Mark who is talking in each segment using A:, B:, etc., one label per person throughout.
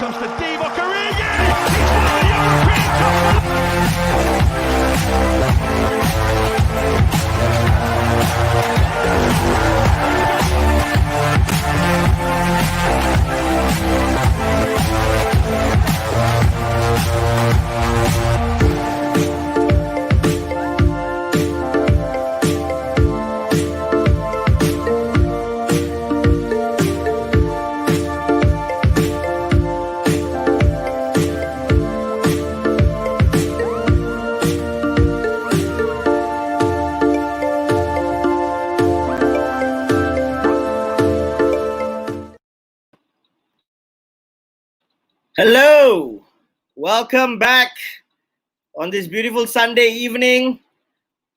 A: comes to Divock Origi. He's won the European
B: Hello, welcome back on this beautiful Sunday evening.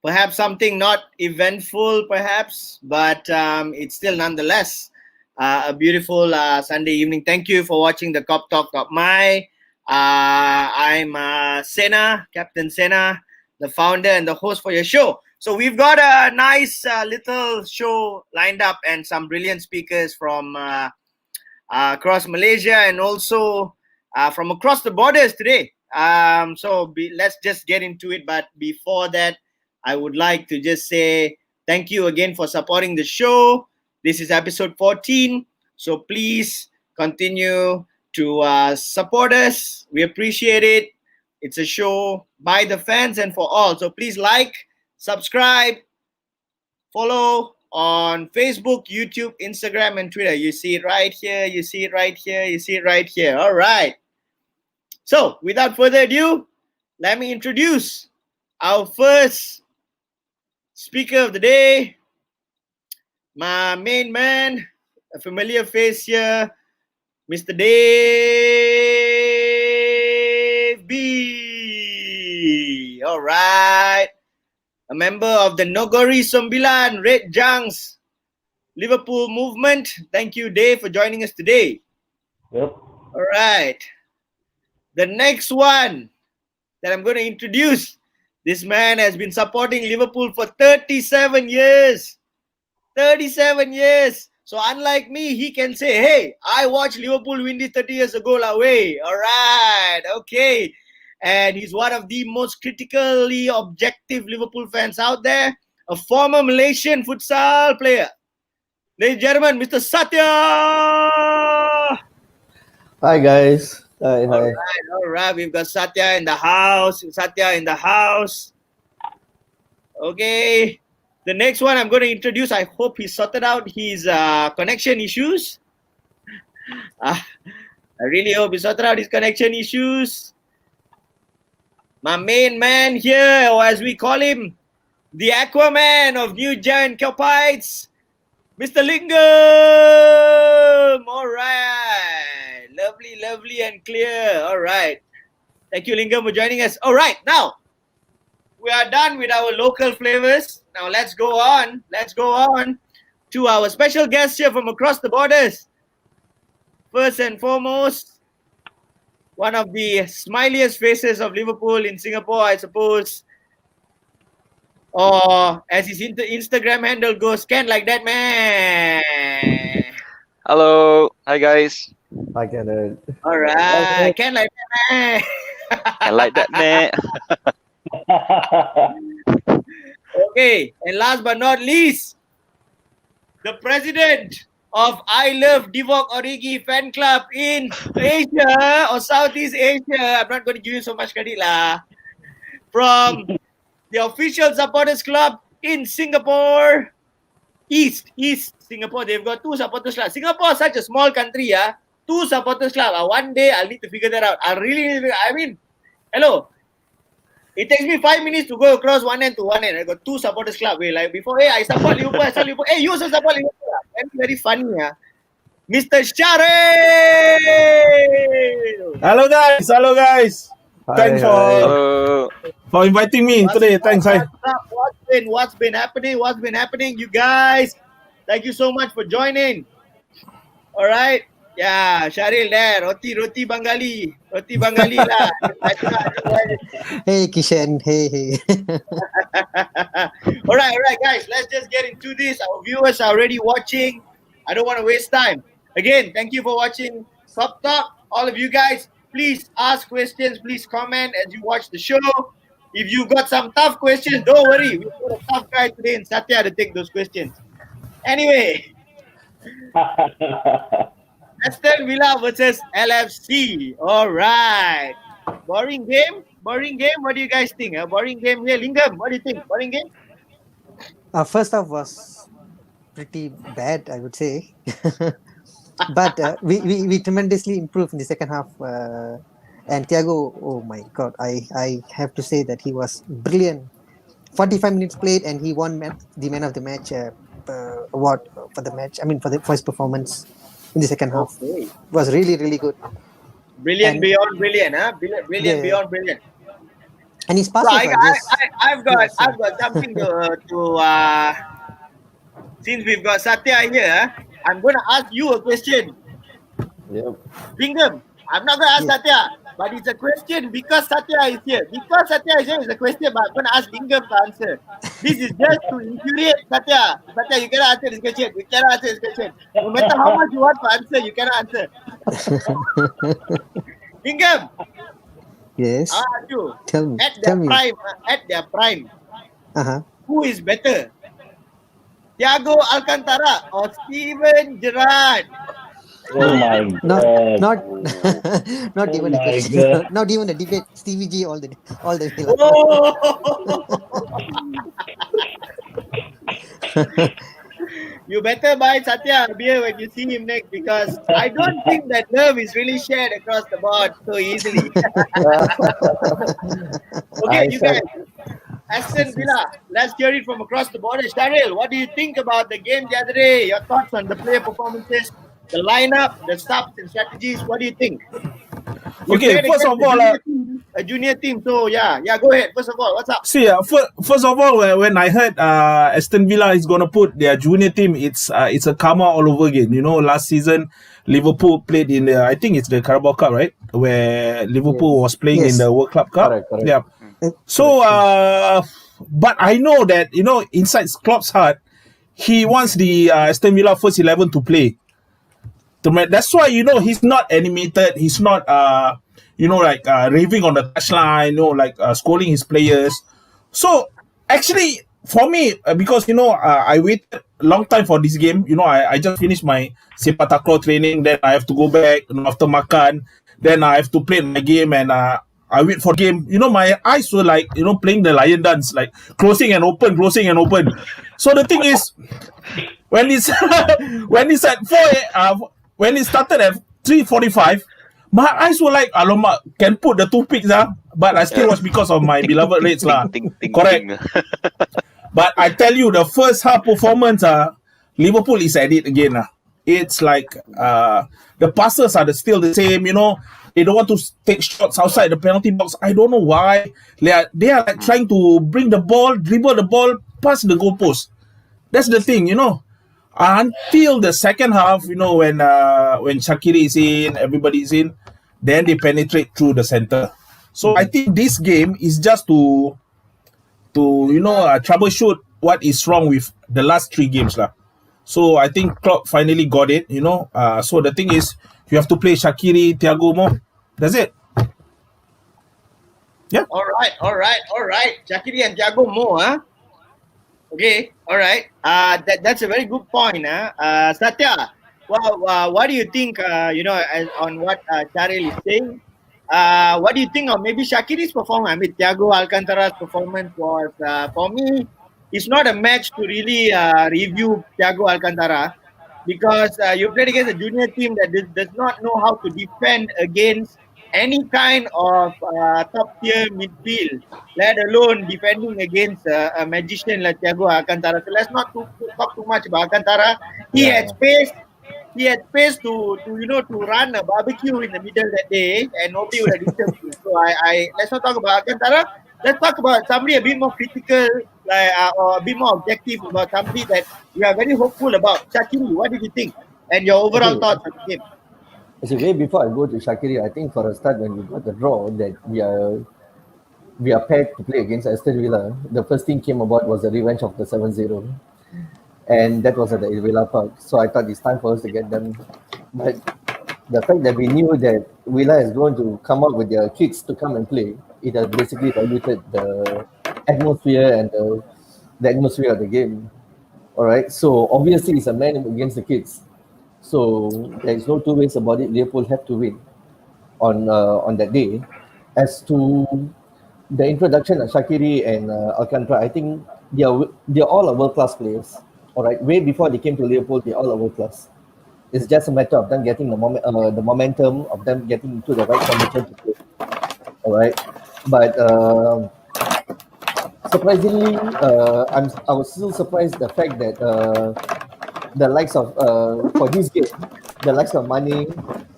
B: Perhaps something not eventful, perhaps, but it's still nonetheless a beautiful Sunday evening. Thank you for watching the KOPTALK.my. I'm Sena, Captain Sena, the founder and the host for your show. So we've got a nice little show lined up and some brilliant speakers from across Malaysia and also from across the borders today. Let's just get into it. But before that, I would like to just say thank you again for supporting the show. This is episode 14. So please continue to support us. We appreciate it. It's a show by the fans and for all. So please like, subscribe, follow on Facebook, YouTube, Instagram, and Twitter. You see it right here. You see it right here. You see it right here. All right. So without further ado, let me introduce our first speaker of the day, my main man, a familiar face here, Mr. Dave B. All right. A member of the Nogori Sembilan Red Junks Liverpool movement. Thank you, Dave, for joining us today.
C: Yep.
B: All right. The next one that I'm going to introduce, this man has been supporting Liverpool for 37 years. 37 years. So unlike me, he can say, hey, I watched Liverpool win this 30 years ago. All right. Okay. And he's one of the most critically objective Liverpool fans out there. A former Malaysian futsal player. Ladies and gentlemen, Mr. Satya!
C: Hi guys. Hi.
B: All right. We've got Satya in the house. Okay. The next one I'm going to introduce, I hope he sorted out his connection issues. I really hope he sorted out his connection issues. My main man here, or as we call him, the Aquaman of New Giant Kelpites, Mr. Lingam. All right. Lovely and clear. All right. Thank you, Lingam, for joining us. All right. Now, we are done with our local flavors. Now, let's go on to our special guests here from across the borders. First and foremost, one of the smiliest faces of Liverpool in Singapore, I suppose. Or as his Instagram handle goes, Ken like that, man.
D: Hello. Hi, guys.
C: Hi Kenneth.
B: All right. Ken like that, man.
D: I like that, man.
B: Okay. And last but not least, the president of I Love Divock Origi fan club in Asia or Southeast Asia. I'm not going to give you so much credit lah. From the official supporters club in Singapore, East Singapore. They've got 2 supporters clubs. Singapore is such a small country, 2 supporters clubs. One day I'll need to figure that out. Hello. It takes me 5 minutes to go across one end to one end. I got 2 supporters club. Like before, hey, I support Liverpool. Hey, you also support Liverpool. Very funny, Mr. Share.
E: Hello guys. Thanks for inviting me today. Thanks.
B: What's been happening, you guys? Thank you so much for joining. All right. Yeah, Syaril there. Roti Bengali lah.
F: Hey Kishan, hey.
B: All right, guys. Let's just get into this. Our viewers are already watching. I don't want to waste time. Again, thank you for watching Top Talk. all of you guys, please ask questions. Please comment as you watch the show. If you got some tough questions, don't worry. We've got a tough guy today in Satya to take those questions. Anyway, Aston Villa versus LFC. All right. Boring game? Boring game? What do you guys think? A boring game here. Lingam, what do you think? Boring game?
F: First half was pretty bad, I would say. But we tremendously improved in the second half. And Thiago, oh my God, I have to say that he was brilliant. 45 minutes played and he won the man of the match award for the match. I mean, for his performance in the second half.
B: Okay.
F: It was really, really good.
B: Brilliant
F: And-
B: beyond brilliant, huh? Brilliant
F: Yeah.
B: beyond brilliant.
F: And his
B: So
F: passes are just...
B: I've got something to since we've got Satya here, I'm going to ask you a question.
C: Yep.
B: Lingam, I'm not going to ask
F: Yeah.
B: Satya, but it's a question because Satya is here. Because Satya is here, it's a question, but I'm going to ask Lingam to answer. This is just to infuriate Satya. Satya, you cannot answer this question. You cannot answer this question. No matter how much you want to answer, you cannot answer. Lingam,
F: Yes.
B: I ask you,
F: Tell me.
B: at
F: Tell
B: their
F: me.
B: prime,
F: Uh-huh.
B: who is better? Thiago Alcantara or Steven Gerrard?
C: Oh my
F: Not,
C: God.
F: not, not
C: Oh
F: even a
C: my
F: question.
C: God.
F: Not even a debate. Stevie G all the way.
B: Oh! You better buy Satya a beer when you see him next because I don't think that love is really shared across the board so easily. Okay, you guys. Aston Villa, let's hear it from across the border. Sharil, what do you think about the game the other day? Your thoughts on the player performances, the lineup, the subs and strategies. What do you think? You
E: Okay,
B: played
E: first
B: against
E: of all,
B: a junior team. So yeah, go ahead. First of all, what's up?
E: see, first of all, when I heard Aston Villa is gonna put their junior team, it's a karma all over again. You know, last season Liverpool played in the, I think it's the Carabao Cup, right? Where Liverpool was playing in
F: Yes.
E: the World Club Cup.
C: Correct.
E: Yeah. So, but I know that, you know, inside Klopp's heart, he wants the Aston Villa first 11 to play. That's why, you know, he's not animated. He's not, like raving on the touchline, you know, like scolding his players. So, actually, for me, because, you know, I waited a long time for this game. You know, I just finished my sepak takraw training. Then I have to go back, you know, after makan. Then I have to play my game and I wait for game. You know, my eyes were like, you know, playing the lion dance, like closing and open. So the thing is, when it's at 4 when it started at 3:45, my eyes were like, alamak, can put the toothpicks, but I still watch because of my beloved Reds lah. Correct. But I tell you, the first half performance, Liverpool is at it again. It's like the passes are still the same, you know. They don't want to take shots outside the penalty box. I don't know why. They are like trying to bring the ball, dribble the ball past the goalpost. That's the thing, you know. Until the second half, you know, when Shaqiri is in, everybody is in, then they penetrate through the center. So I think this game is just to troubleshoot what is wrong with the last 3 games lah. So I think Klopp finally got it, you know. So the thing is, you have to play Shaqiri, Thiago more. That's it. Yeah.
B: All right. Shaqiri and Thiago Mo, huh? Okay, all right. That's a very good point, huh? Satya, what do you think? On what Charil is saying. What do you think of maybe Shaqiri's performance? I mean, Thiago Alcantara's performance was, for me, it's not a match to really review Thiago Alcantara because you played against a junior team that does not know how to defend against any kind of top-tier midfield, let alone defending against a magician like Thiago Alcantara. So let's not talk too much about Alcantara. He had space. He had space to run a barbecue in the middle that day, and nobody would have disturbed him. So let's not talk about Alcantara. Let's talk about somebody a bit more critical, or a bit more objective about somebody that we are very hopeful about. Shaqiri, what did you think? And your overall thoughts on the game?
C: So way before I go to Shaqiri, I think for a start when we got the draw that we are paired to play against Aston Villa, the first thing came about was the revenge of the 7-0. And that was at the Villa Park. So I thought it's time for us to get them. But the fact that we knew that Villa is going to come up with their kids to come and play, it has basically diluted the atmosphere and the atmosphere of the game. All right, so obviously it's a man against the kids. So there is no two ways about it. Liverpool have to win on that day. As to the introduction of Shaqiri and Alcantara, I think they're all world class players. All right, way before they came to Liverpool, they're all world class. It's just a matter of them getting the momentum of them getting into the right formation to play. All right, but surprisingly, I was still surprised the fact that the likes of for this game, the likes of Mane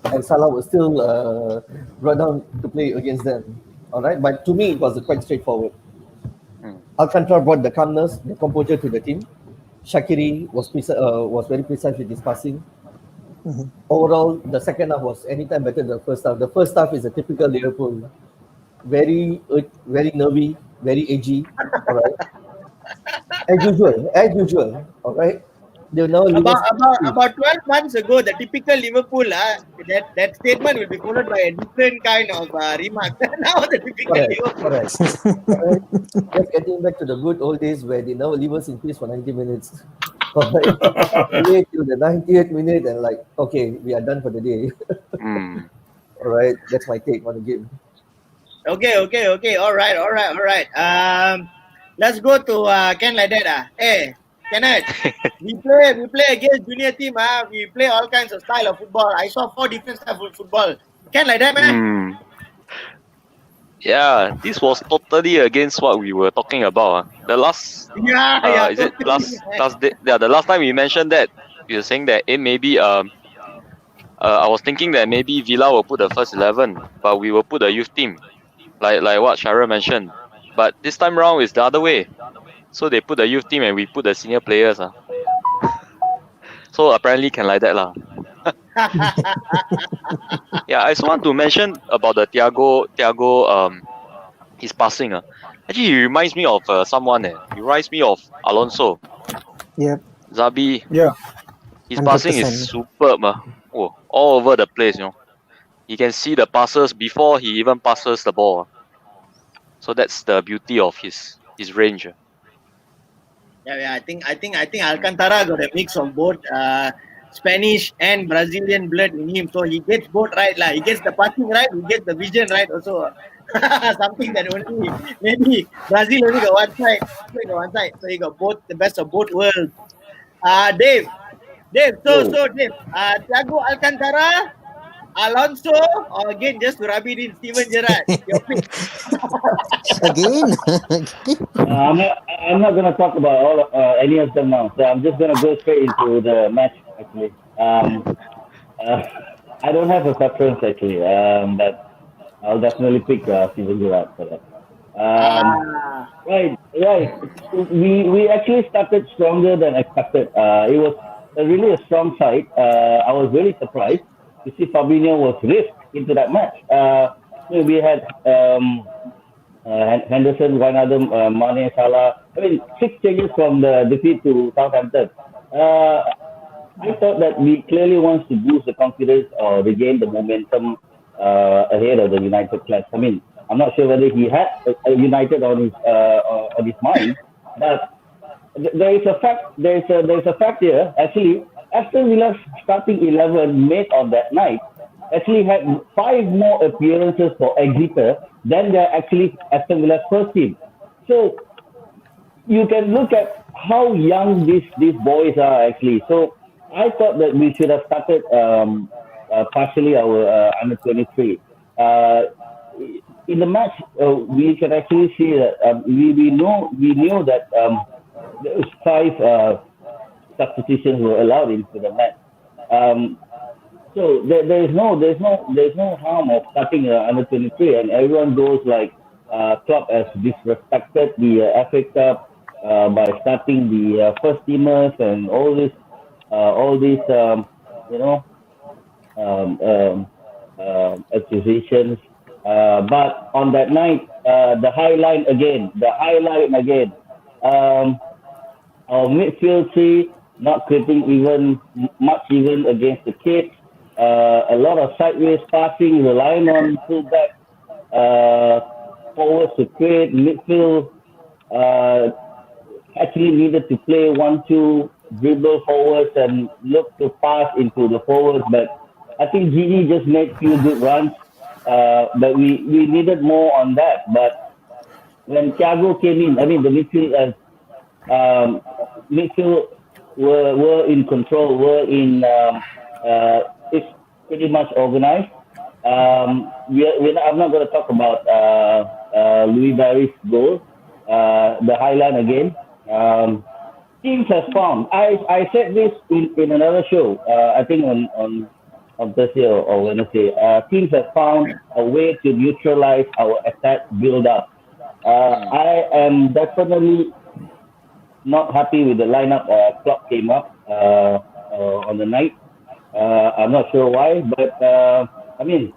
C: and Salah were still brought down to play against them. All right, but to me it was quite straightforward. Alcantara brought the calmness, the composure to the team. Shaqiri was very precise with his passing. Overall, the second half was anytime better than the first half. The first half is a typical Liverpool, very nervy, very edgy. All right, as usual. All right, they'll now leave us.
B: About 12 months ago, the typical Liverpool, that statement will be followed by a different kind of remark. Now the typical Liverpool.
C: Correct. Just getting back to the good old days where they now leave us in peace for 90 minutes. Alright. Wait till the 90th minute and like, okay, we are done for the day. All right, that's my take on the game.
B: Okay. All right. Let's go to Ken like that. Hey, Kenneth, we play against junior team. We play all kinds of style of football. I saw 4 different styles of football. Ken like that, man.
D: Yeah, this was totally against what we were talking about. The last, is it last day? Yeah, the last time we mentioned that, you were saying that maybe I was thinking that maybe Villa will put the first 11, but we will put the youth team, like what Sharon mentioned. But this time round is the other way. So they put the youth team and we put the senior players. So apparently can like that lah. Yeah, I just want to mention about the Thiago his passing. Actually, he reminds me of someone. He reminds me of Alonso.
F: Yep.
D: Zabi.
E: Yeah.
D: His passing
F: 100%.
D: is superb. Oh, all over the place, you know. You can see the passes before he even passes the ball. So that's the beauty of his range.
B: Yeah, I think Alcantara got a mix of both Spanish and Brazilian blood in him. So he gets both right. He gets the passing right, he gets the vision right also. Something that only maybe Brazil only got one side. So he got both, the best of both worlds. Dave. So Dave, Thiago Alcantara, Alonso, or again just to rub it in, Steven Gerrard. Your pick.
F: Again.
G: I'm not going to talk about any of them now. So I'm just going to go straight into the match. Actually, I don't have a preference actually, but I'll definitely pick Steven Gerrard for that. Right. We actually started stronger than expected. It was really a strong side. I was really surprised to see Fabinho was risked into that match. We had Henderson, Wijnaldum, Mane, Salah. I mean, 6 changes from the defeat to Southampton. I thought that we clearly wants to boost the confidence or regain the momentum ahead of the United clash. I mean, I'm not sure whether he had United on his mind, but there is a fact. There is a fact here. Actually, Aston Villa's starting 11 made on that night actually had 5 more appearances for Exeter than their actually Aston Villa's first team. So you can look at how young these boys are actually. So I thought that we should have started partially our under 23. In the match, we can actually see that we knew that there was 5 substitutions were allowed into the match. So there's no harm of starting under 23, and everyone goes like Klopp has disrespected the FA Cup by starting the first teamers and all these accusations. But on that night, the highlight again. Our midfield three not creating even against the kids. a lot of sideways passing, relying on fullback, forwards to create midfield. Actually needed to play 1-2 dribble forwards and look to pass into the forwards, but I think GINI just made few good runs. But we needed more on that. But when Thiago came in, I mean the midfield were in control, it's pretty much organized. I'm not going to talk about Louis Barry's goal, the highline again. Teams have found. I said this in another show. I think on Thursday or Wednesday. Teams have found a way to neutralize our attack build up. I am definitely not happy with the lineup Klopp came up on the night. I'm not sure why, but I mean,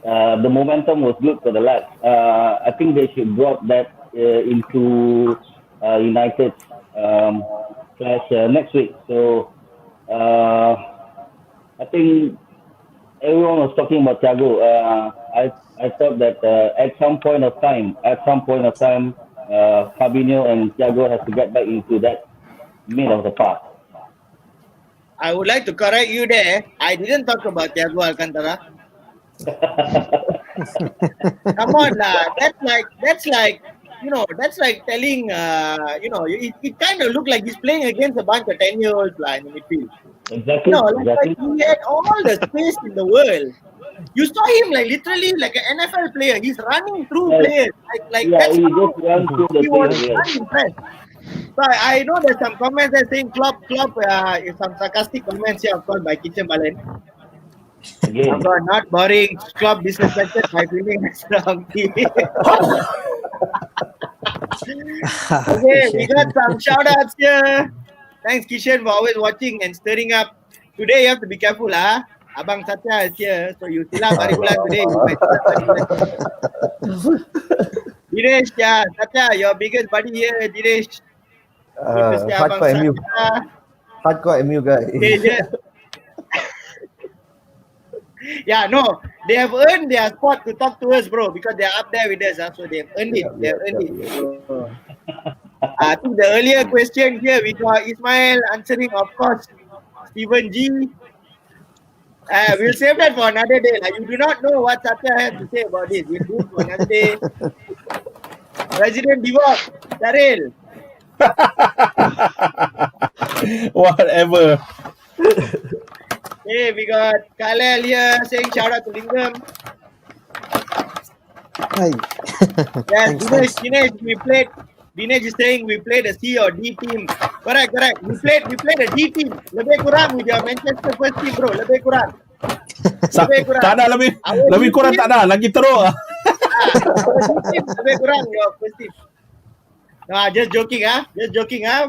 G: the momentum was good for the lads. I think they should drop that into United clash next week. So I think everyone was talking about Thiago. I thought that at some point of time, Fabinho and Thiago has to get back into that mid of the park.
B: I would like to correct you there. I didn't talk about Thiago Alcantara. Come on, lah. That's like telling it kind of looked like he's playing against a bunch of 10-year-olds in the midfield.
G: Exactly.
B: Like he had all the space in the world. You saw him literally like an NFL player. He's running through players. That's
G: he
B: how
G: just runs through the
B: he was
G: players.
B: unimpressed. So I know there's some comments that saying Klopp, some sarcastic comments here, of course, by Kitchen Balen.
G: Again.
B: Of course, not boring. Klopp disrespected by feeling strong. Okay, we got some shout outs here. Thanks, Kishan, for always watching and stirring up. Today, you have to be careful, huh? Abang Satya is here, so you still have Aribulan today. You might Dinesh, Satya, your biggest buddy here, Dinesh.
C: Hardcore MU guy.
B: Yeah, no, they have earned their spot to talk to us, bro, because they're up there with us. So they've earned it. So, I think the earlier question here, we got Ismail answering, of course, Stephen G. We'll save that for another day. You do not know what Satya has to say about this. We'll do it for another day. President Divock, Daryl.
E: Whatever.
B: Hey, we got Kalel here saying shout out to Lingam.
F: Hi.
B: Yes, Dinesh, Dinesh is saying we played a C or D team. Correct. We played a D team. Lebih kurang with your Manchester first team, bro. Lebih kurang.
E: Tak ada lebih kurang tak ada. Lagi teruk.
B: Lebih kurang your first team. No, just joking,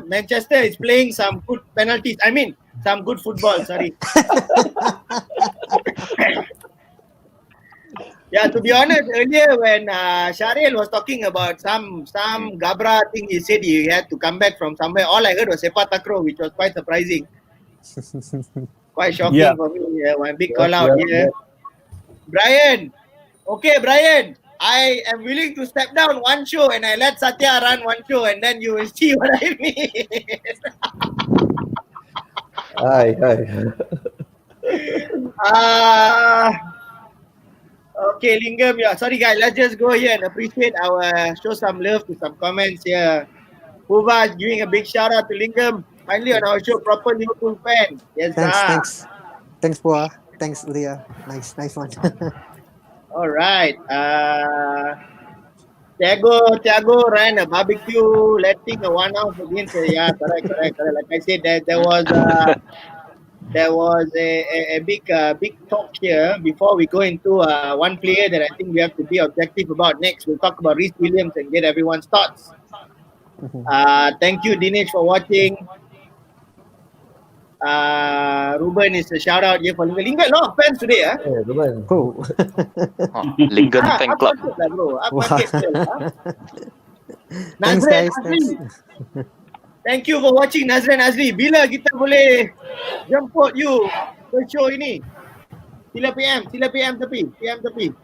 B: Manchester is playing some good penalties. I mean, some good football. Sorry. Yeah, to be honest, earlier when Shariel was talking about some Gabra thing, he said he had to come back from somewhere. All I heard was Sepak Takraw, which was quite surprising. Quite shocking for me. One big call out here. Brian. Okay, Brian. I am willing to step down one show and I let Satya run one show and then you will see what I mean.
C: Hi.
B: Okay, Lingam. Yeah, sorry guys. Let's just go here and appreciate show some love to some comments here. Puva is giving a big shout out to Lingam. Finally on our show, proper Liverpool fan. Yes,
F: Thanks, Pua. Thanks, Udia. Nice one.
B: All right. Thiago ran a barbecue, letting a one-off against. Yeah, correct. Like I said, there was a big talk here before we go into one player that I think we have to be objective about next. We'll talk about Reece Williams and get everyone's thoughts. Thank you, Dinesh, for watching. Ruben is a shout out here for Lingan. Lingan, a lot of fans today.
C: Yeah, Ruben.
F: Cool.
D: Lingan fan club.
F: Thanks, guys.
B: Thank you for watching, Nazran Azli. Bila kita boleh jemput you ke show ini? Sila PM tepi.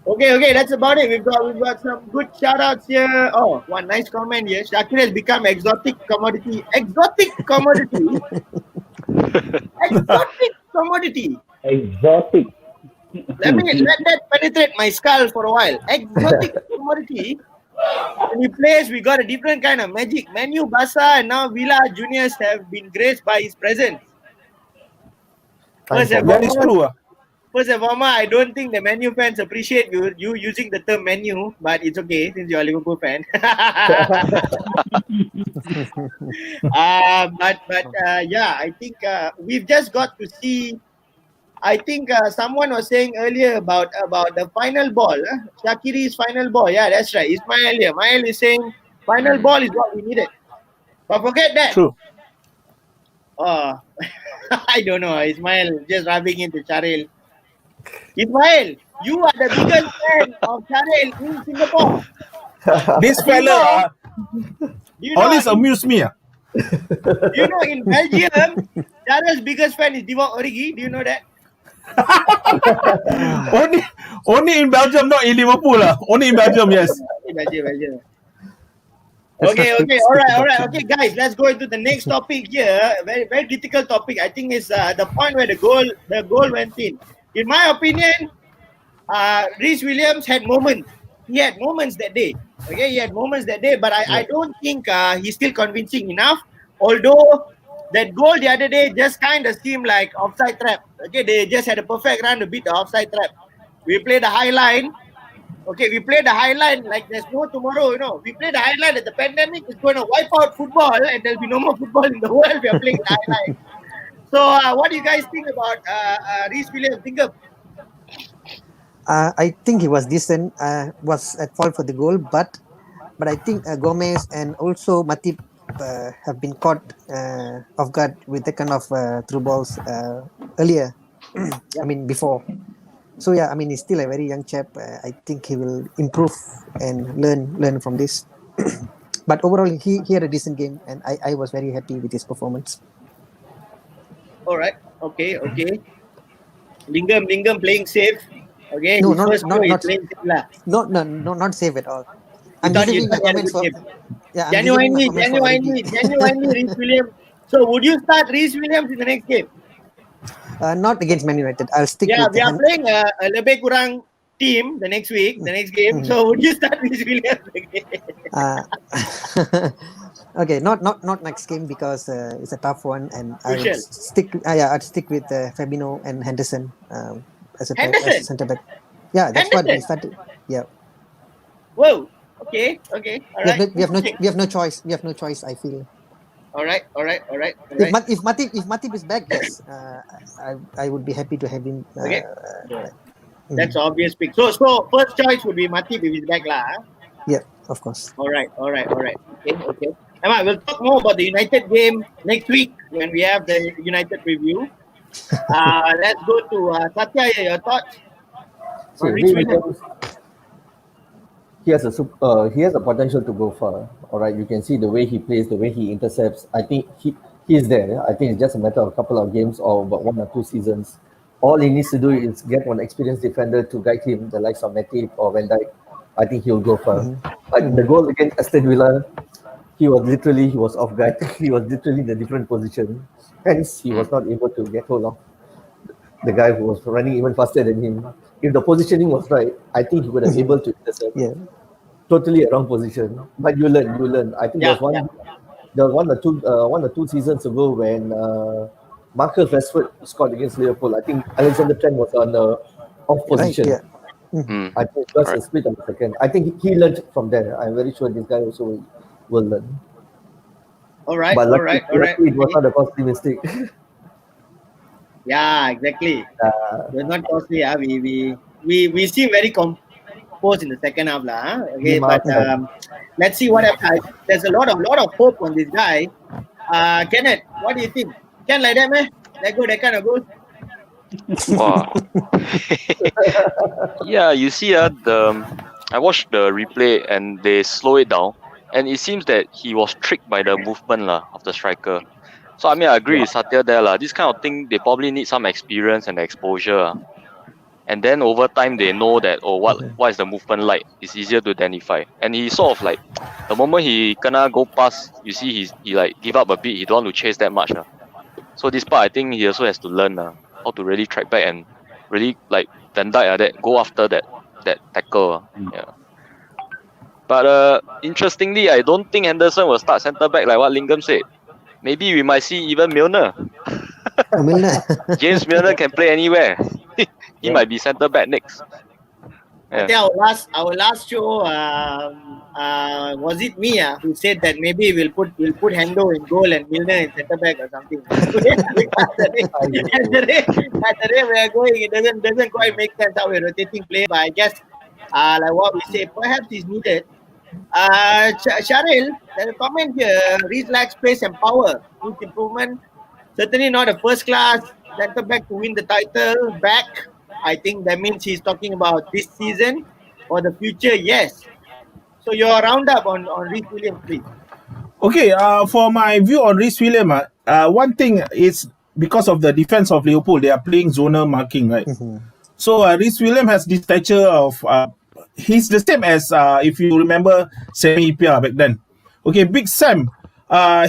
B: Okay, that's about it. We've got some good shout outs here. Oh, one nice comment here. Shakir has become exotic commodity. Exotic commodity.
G: Exotic.
B: Let that penetrate my skull for a while. Exotic commodity. When he plays, we got a different kind of magic. Manu, Basa, and now Villa Juniors have been graced by his presence. First and
E: That is true.
B: foremost, I don't think the Manu fans appreciate you using the term menu, but it's okay since you're a Liverpool fan. Yeah, I think we've just got to see. I think someone was saying earlier about the final ball. Shaqiri's final ball. Yeah, that's right. Ismail here. Ismail is saying final ball is what we needed. But forget that.
E: True.
B: I don't know. Ismail just rubbing into Charil. Ismail, you are the biggest fan of Charil in Singapore.
E: This fella always amuse me.
B: You know, in Belgium, Charil's biggest fan is Divock Origi. Do you know that?
E: Only in Belgium, not in Liverpool. Only in Belgium, yes.
B: Belgium. Okay, all right. Okay, guys, let's go into the next topic here. Very, very critical topic. I think is the point where the goal went in. In my opinion, Reece Williams had moments. He had moments that day. Okay, he had moments that day, but I don't think he's still convincing enough. Although that goal the other day just kind of seemed like offside trap. Okay, they just had a perfect run to beat the offside trap. We played the high line. Okay, we played the high line like there's no tomorrow, you know. We played the high line that the pandemic is going to wipe out football and there'll be no more football in the world. We are playing the high line. So, what do you guys think about Reece Williams?
F: I think he was decent. Was at fault for the goal, but I think Gomez and also Matip have been caught off guard with that kind of through balls earlier. I mean before. So yeah, I mean he's still a very young chap. I think he will improve and learn from this. But overall, he had a decent game, and I was very happy with his performance.
B: All right. Okay. Lingam playing safe. Okay.
F: No,
B: not
F: safe at all. I'm giving my comments for. Yeah,
B: genuinely, Reece Williams. So, would you start Reece Williams in the next game?
F: Not against Man United. I'll stick with.
B: We are playing a Lebih Kurang team the next game. So, would you start Reece Williams again?
F: Okay, not next game because it's a tough one, and I'd stick with Fabinho and Henderson as a centre back. Yeah, that's what we started. Yeah.
B: Whoa. Okay. All right.
F: We have no choice. We have no choice. I feel.
B: All right.
F: If Matip is back, yes, I would be happy to have him.
B: Okay. That's obvious pick. So first choice would be Matip if he's back lah.
F: Yeah, of course.
B: All right. Okay. Emma, we'll talk more about the United game next week when we have the United review. Let's go to Satya. Your thoughts?
C: So he has a potential to go far. All right, you can see the way he plays, the way he intercepts. I think he is there. I think it's just a matter of a couple of games or about 1 or 2 seasons. All he needs to do is get one experienced defender to guide him, the likes of Matip or Van Dijk. I think he'll go far. But the goal against Aston Villa, he was off guard. He was literally in a different position. Hence, he was not able to get hold of the guy who was running even faster than him. If the positioning was right, I think he would have been able to intercept.
F: Yeah.
C: Totally a wrong position. But you learn. I think there was one or two seasons ago when Marcus Rashford scored against Liverpool. I think Alexander Trent was on the off position.
F: Right,
C: I think it was a split of a second. I think he learned from there. I'm very sure this guy also will learn.
B: All right.
C: It was not a costly mistake.
B: Yeah, exactly. It was not costly. We seem very composed in the second half, lah. Okay, but let's see what happens. There's a lot of hope on this guy. Kenneth, what do you think? Can like that, man? Let go that kind of goal.
D: Wow. Yeah, you see, I watched the replay and they slow it down, and it seems that he was tricked by the movement of the striker. So I mean, I agree with Satya there lah. This kind of thing, they probably need some experience and exposure, and then over time they know that what is the movement like. It's easier to identify. And he sort of like the moment he gonna go past, you see he like give up a bit. He don't want to chase that much. So this part I think he also has to learn how to really track back and really like Van Dijk that go after that tackle. Yeah. But interestingly, I don't think Henderson will start centre back like what Lingam said. Maybe we might see even Milner.
F: Milner.
D: James Milner can play anywhere. He might be centre back next.
B: I think our last show, was it me who said that maybe we'll put Hendo in goal and Milner in centre back or something. At the rate we are going, it doesn't quite make sense how we're rotating play. But I guess, like what we say, perhaps is needed. Sharil, there's a comment here. Reece lacks pace and power. Needs improvement. Certainly not a first class centre back to win the title back. I think that means he's talking about this season or the future. Yes. So your roundup on Reece Williams, please.
E: Okay, for my view on Reece Williams, one thing is because of the defense of Liverpool, they are playing zonal marking, right? So Reece Williams has this stature of he's the same as if you remember Sami Ipia back then. Okay, Big Sam,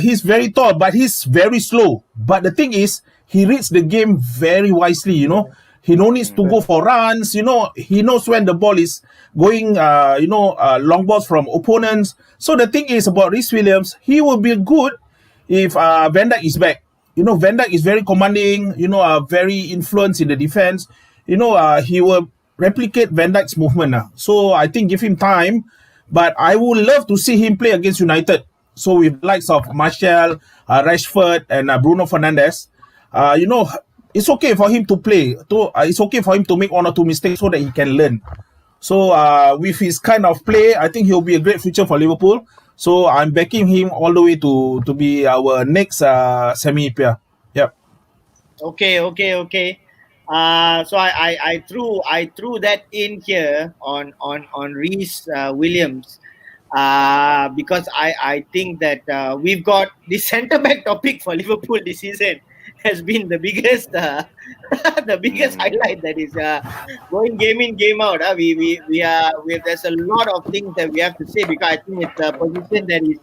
E: he's very tall, but he's very slow. But the thing is, he reads the game very wisely, you know. He no needs to go for runs, you know. He knows when the ball is going, long balls from opponents. So the thing is about Reece Williams, he will be good if Van Dijk is back. You know, Van Dijk is very commanding, you know, very influenced in the defense. You know, he will replicate Van Dijk's movement now. So I think give him time. But I would love to see him play against United. So with the likes of Martial, Rashford, and Bruno Fernandes, you know, it's okay for him to play. It's okay for him to make one or two mistakes so that he can learn. So with his kind of play, I think he'll be a great future for Liverpool. So I'm backing him all the way to be our next Sami Ipia. Yep.
B: Okay. So I threw that in here on Reece Williams because I think that we've got the centre back topic for Liverpool this season has been the biggest highlight that is going game in game out. We there's a lot of things that we have to say because I think it's a position that is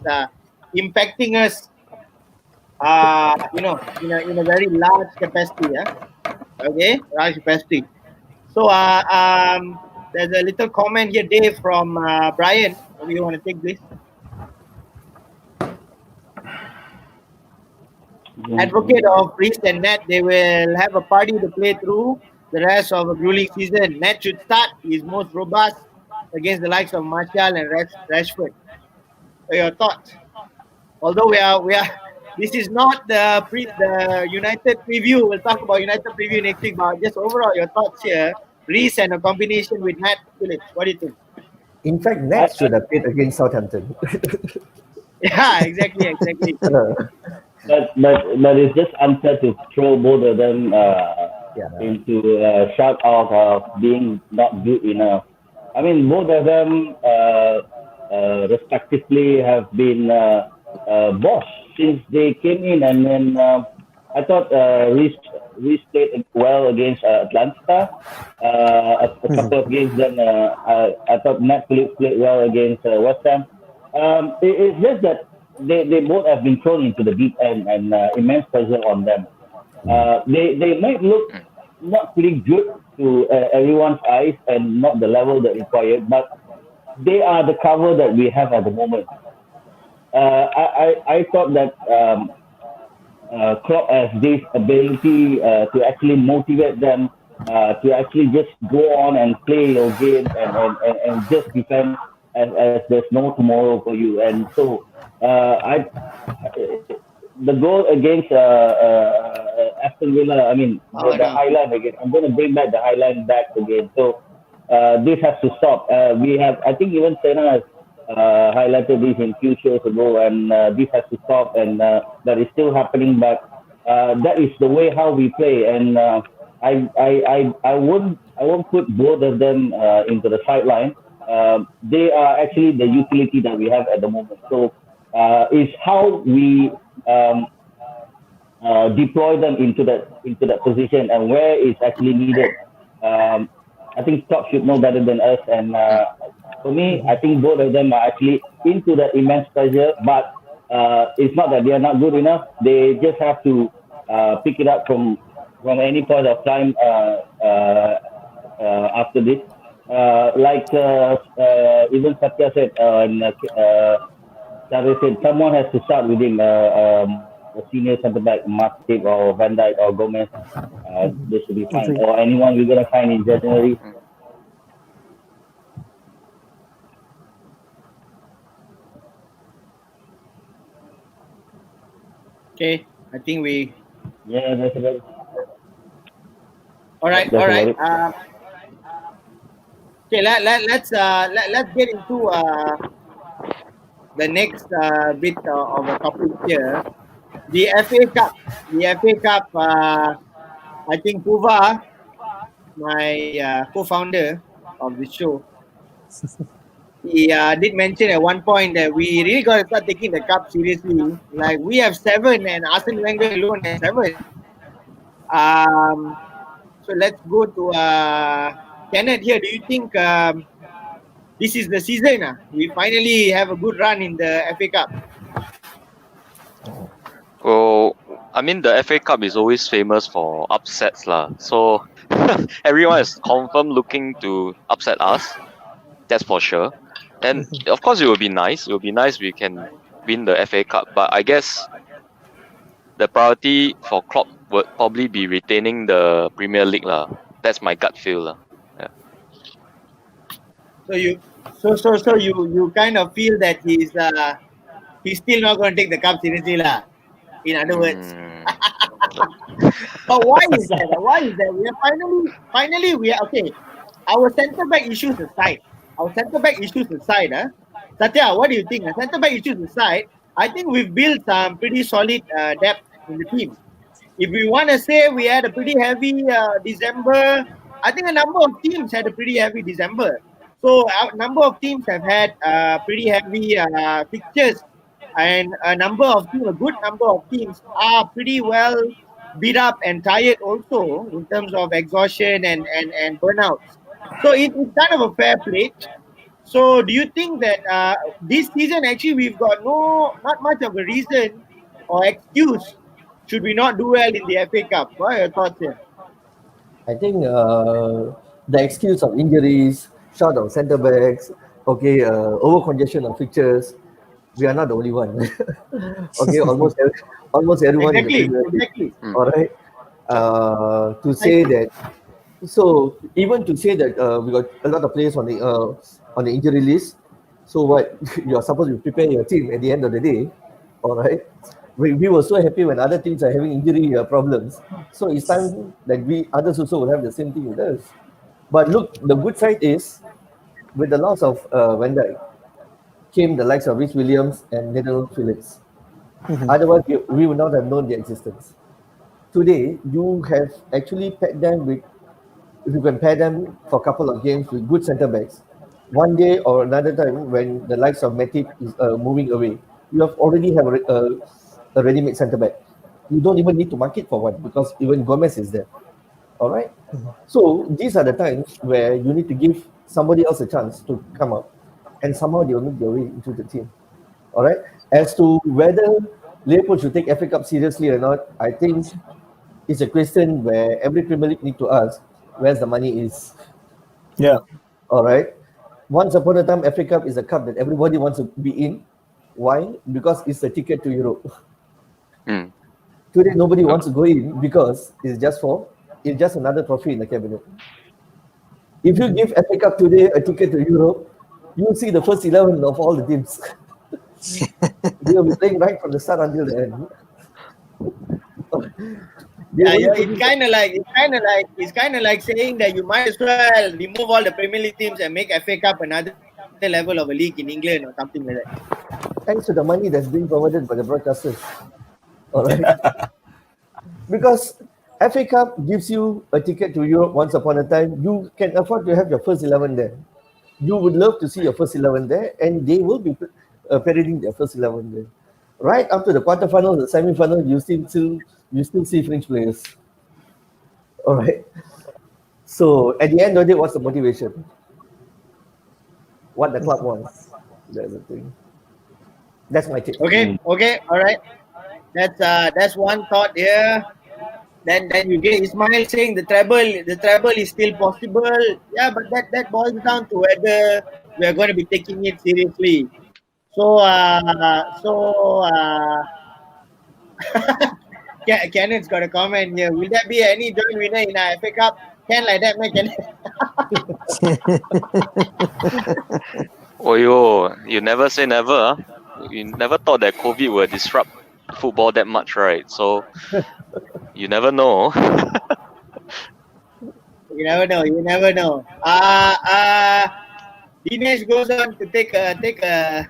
B: impacting us in a very large capacity. Okay, large capacity. So there's a little comment here, Dave, from Brian. Do you want to take this? Advocate of Priest and Nat, they will have a party to play through the rest of a grueling season. Nat should start. He's most robust against the likes of Martial and Rashford. So your thoughts? Although we are this is not the United preview. We'll talk about United preview next week. But just overall, your thoughts here, Reece and a combination with Nat Phillips. What do you think?
C: In fact, Nat should have played against Southampton.
B: Yeah, exactly.
G: But it's just unfair to throw both of them into a shout out of being not good enough. I mean, both of them respectively have been boss since they came in, and then I thought Reece played well against Atlanta. A couple of games, then I thought Nat Phillips played well against West Ham. It's just that they both have been thrown into the deep end and immense pressure on them. They might look not pretty good to everyone's eyes and not the level that required, but they are the cover that we have at the moment. I thought that Klopp has this ability to actually motivate them to actually just go on and play your game and just defend as there's no tomorrow for you. And so the goal against Aston Villa, I mean, the highlight again. I'm going to bring back the highlight back again. So this has to stop. We have, I think even Senna has highlighted this in few shows ago, and this has to stop, and that is still happening. But that is the way how we play, and I won't put both of them into the sideline. They are actually the utility that we have at the moment. So it's how we deploy them into that position and where it's actually needed. I think Klopp should know better than us. And for me, I think both of them are actually into that immense pressure. But it's not that they are not good enough. They just have to pick it up from any point of time after this. Even Satya said, Sarri said, someone has to start with him. The senior centre back, Matip or Van Dijk or Gomez. They should be fine. Or anyone we're gonna find in January.
B: Okay, I think we.
G: Yeah, that's about it.
B: All right,
G: That's
B: all right.
G: about
B: Okay, let's get into the next bit of a topic here. The FA Cup. The FA Cup. I think Puva, my co-founder of the show, he did mention at one point that we really got to start taking the cup seriously. Like we have 7, and Arsene Wenger alone has 7. So let's go to Kenneth here. Do you think this is the season? We finally have a good run in the FA Cup.
D: Well, I mean, the FA Cup is always famous for upsets, lah. So everyone is confirmed looking to upset us. That's for sure. And of course, it will be nice. It will be nice we can win the FA Cup. But I guess the priority for Klopp would probably be retaining the Premier League, lah. That's my gut feel, lah. Yeah.
B: So you kind of feel that he's still not going to take the cup seriously, lah. In other words. But why is that? Why is that? We are finally we are okay. Our centre back issues aside. Satya, what do you think? Centre back issues aside, I think we've built some pretty solid depth in the team. If we want to say we had a pretty heavy December, I think a number of teams had a pretty heavy December. So a number of teams have had pretty heavy fixtures, and a good number of teams are pretty well beat up and tired also in terms of exhaustion and burnouts. So it's kind of a fair play. So do you think that this season actually we've got not much of a reason or excuse should we not do well in the FA Cup? What are your thoughts here?
C: I think the excuse of injuries, short of centre backs, over congestion of fixtures, we are not the only one. Okay, almost everyone.
B: Exactly.
C: All right. To say that, so even to say that we got a lot of players on the injury list. So what? You are supposed to prepare your team at the end of the day. All right. We were so happy when other teams are having injury problems. So it's time that we others also will have the same thing with us. But look, the good side is with the loss of Van Dijk came the likes of Rhys Williams and Nathan Phillips. Otherwise, we would not have known their existence. Today, you have actually paired them with, if you can pair them for a couple of games with good centre backs, one day or another time when the likes of Matip is moving away, you have already have a ready-made centre back. You don't even need to market for one because even Gomez is there. All right. So these are the times where you need to give somebody else a chance to come up, and somehow they will make their way into the team. All right. As to whether Liverpool should take FA Cup seriously or not, I think it's a question where every Premier League need to ask where's the money is.
E: Yeah.
C: All right. Once upon a time, FA Cup is a cup that everybody wants to be in. Why? Because it's a ticket to Europe. Today, nobody wants to go in because it's just another trophy in the cabinet. If you give FA Cup today a ticket to Europe, you will see the first 11 of all the teams. They will be playing right from the start until the end.
B: It's kind of like saying that you might as well remove all the Premier League teams and make FA Cup another level of a league in England or something like that.
C: Thanks to the money that's being provided by the broadcasters. All right. Because FA Cup gives you a ticket to Europe once upon a time. You can afford to have your first 11 there. You would love to see your first 11 there, and they will be parading their first 11 there. Right after the quarterfinals, the semi-final, you You still see fringe players. All right. So at the end of the day, what's the motivation? What the club wants. That's the thing. That's my take.
B: Okay, okay, all right. That's one thought here. Then you get Ismail saying the treble is still possible. Yeah, but that boils down to whether we are going to be taking it seriously. So Kenneth's got a comment here. Will there be any joint winner in our FA Cup? Can like that, man?
D: Oh yo, you never say never. Huh? You never thought that COVID would disrupt football that much, right? So you never know.
B: You never know. You never know. Dinesh goes on to take a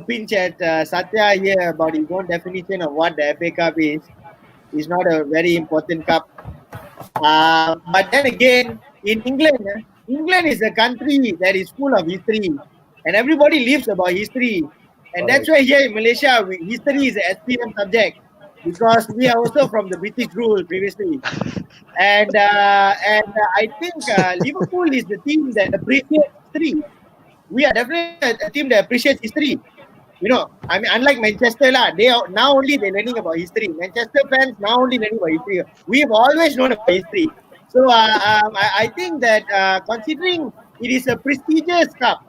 B: pinch at Satya here about his own definition of what the FA Cup is. It's not a very important cup. But then again, in England, England is a country that is full of history, and everybody lives about history. And that's why here in Malaysia, history is an SPM subject, because we are also from the British rule previously. And I think Liverpool is the team that appreciates history. We are definitely a team that appreciates history. You know, I mean, unlike Manchester, they are now only they're learning about history. Manchester fans now only learning about history. We've always known about history. So I think that considering it is a prestigious cup,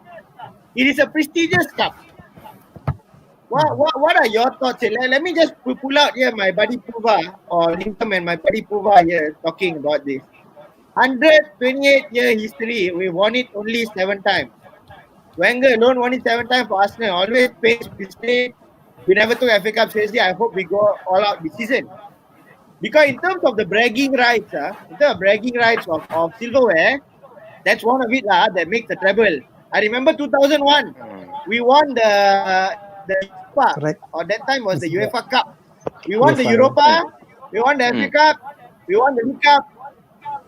B: What are your thoughts? Let me just pull out here my buddy Puva or Lincoln and my buddy Puva here talking about this. 128-year history. We won it only 7 times. Wenger alone won it 7 times for Arsenal. Always pace display. We never took FA Cup seriously. I hope we go all out this season. Because in terms of the bragging rights, of silverware, that's one of it that makes the treble. I remember 2001. We won the UEFA,
F: Correct.
B: or that time was the UEFA Cup. We won the Europa, we won the FA Cup, we won the League Cup.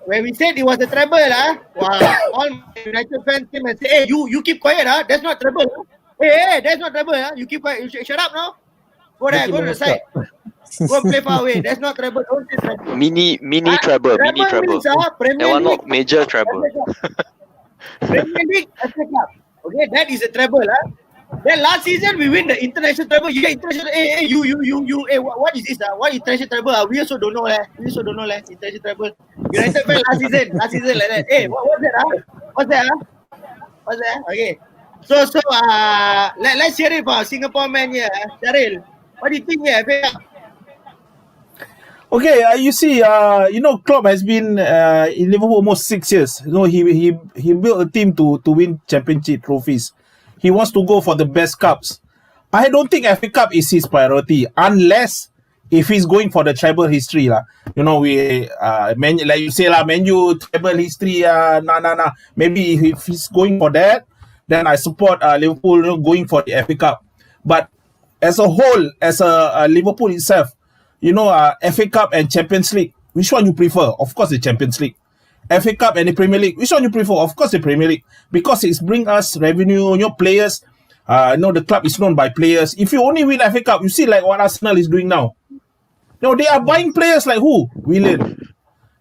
B: When we said it was a treble, wow, all United fans came and said, "Hey, you keep quiet, that's not treble. Hey, that's not treble, You keep quiet. You shut up now. Go there, go to the side. Go play far away. That's not treble. Don't say treble.
D: mini treble.
B: Means, Premier
D: That one
B: League,
D: not major treble.
B: Premier League, FA Cup. Okay, that is a treble, Then last season we win the international treble. You get international. Hey, you. Hey, what is this? What international treble? We also don't know, international treble. United fell last season like that. Hey, what's that? What's that? Okay. So let's hear it from Singapore man here, Cheryl. What do you think here?
E: Okay, you see, Klopp has been in Liverpool almost 6 years. He built a team to win championship trophies. He wants to go for the best cups. I don't think FA Cup is his priority, unless if he's going for the treble history lah. Like you say lah, Man U treble history nah. Maybe if he's going for that, then I support Liverpool going for the FA Cup. But as a whole, as a Liverpool itself, FA Cup and Champions League, which one you prefer? Of course, the Champions League. FA Cup and the Premier League, which one you prefer? Of course, the Premier League, because it's bring us revenue. Players, the club is known by players. If you only win FA Cup, you see like what Arsenal is doing now. They are buying players like who? Willian.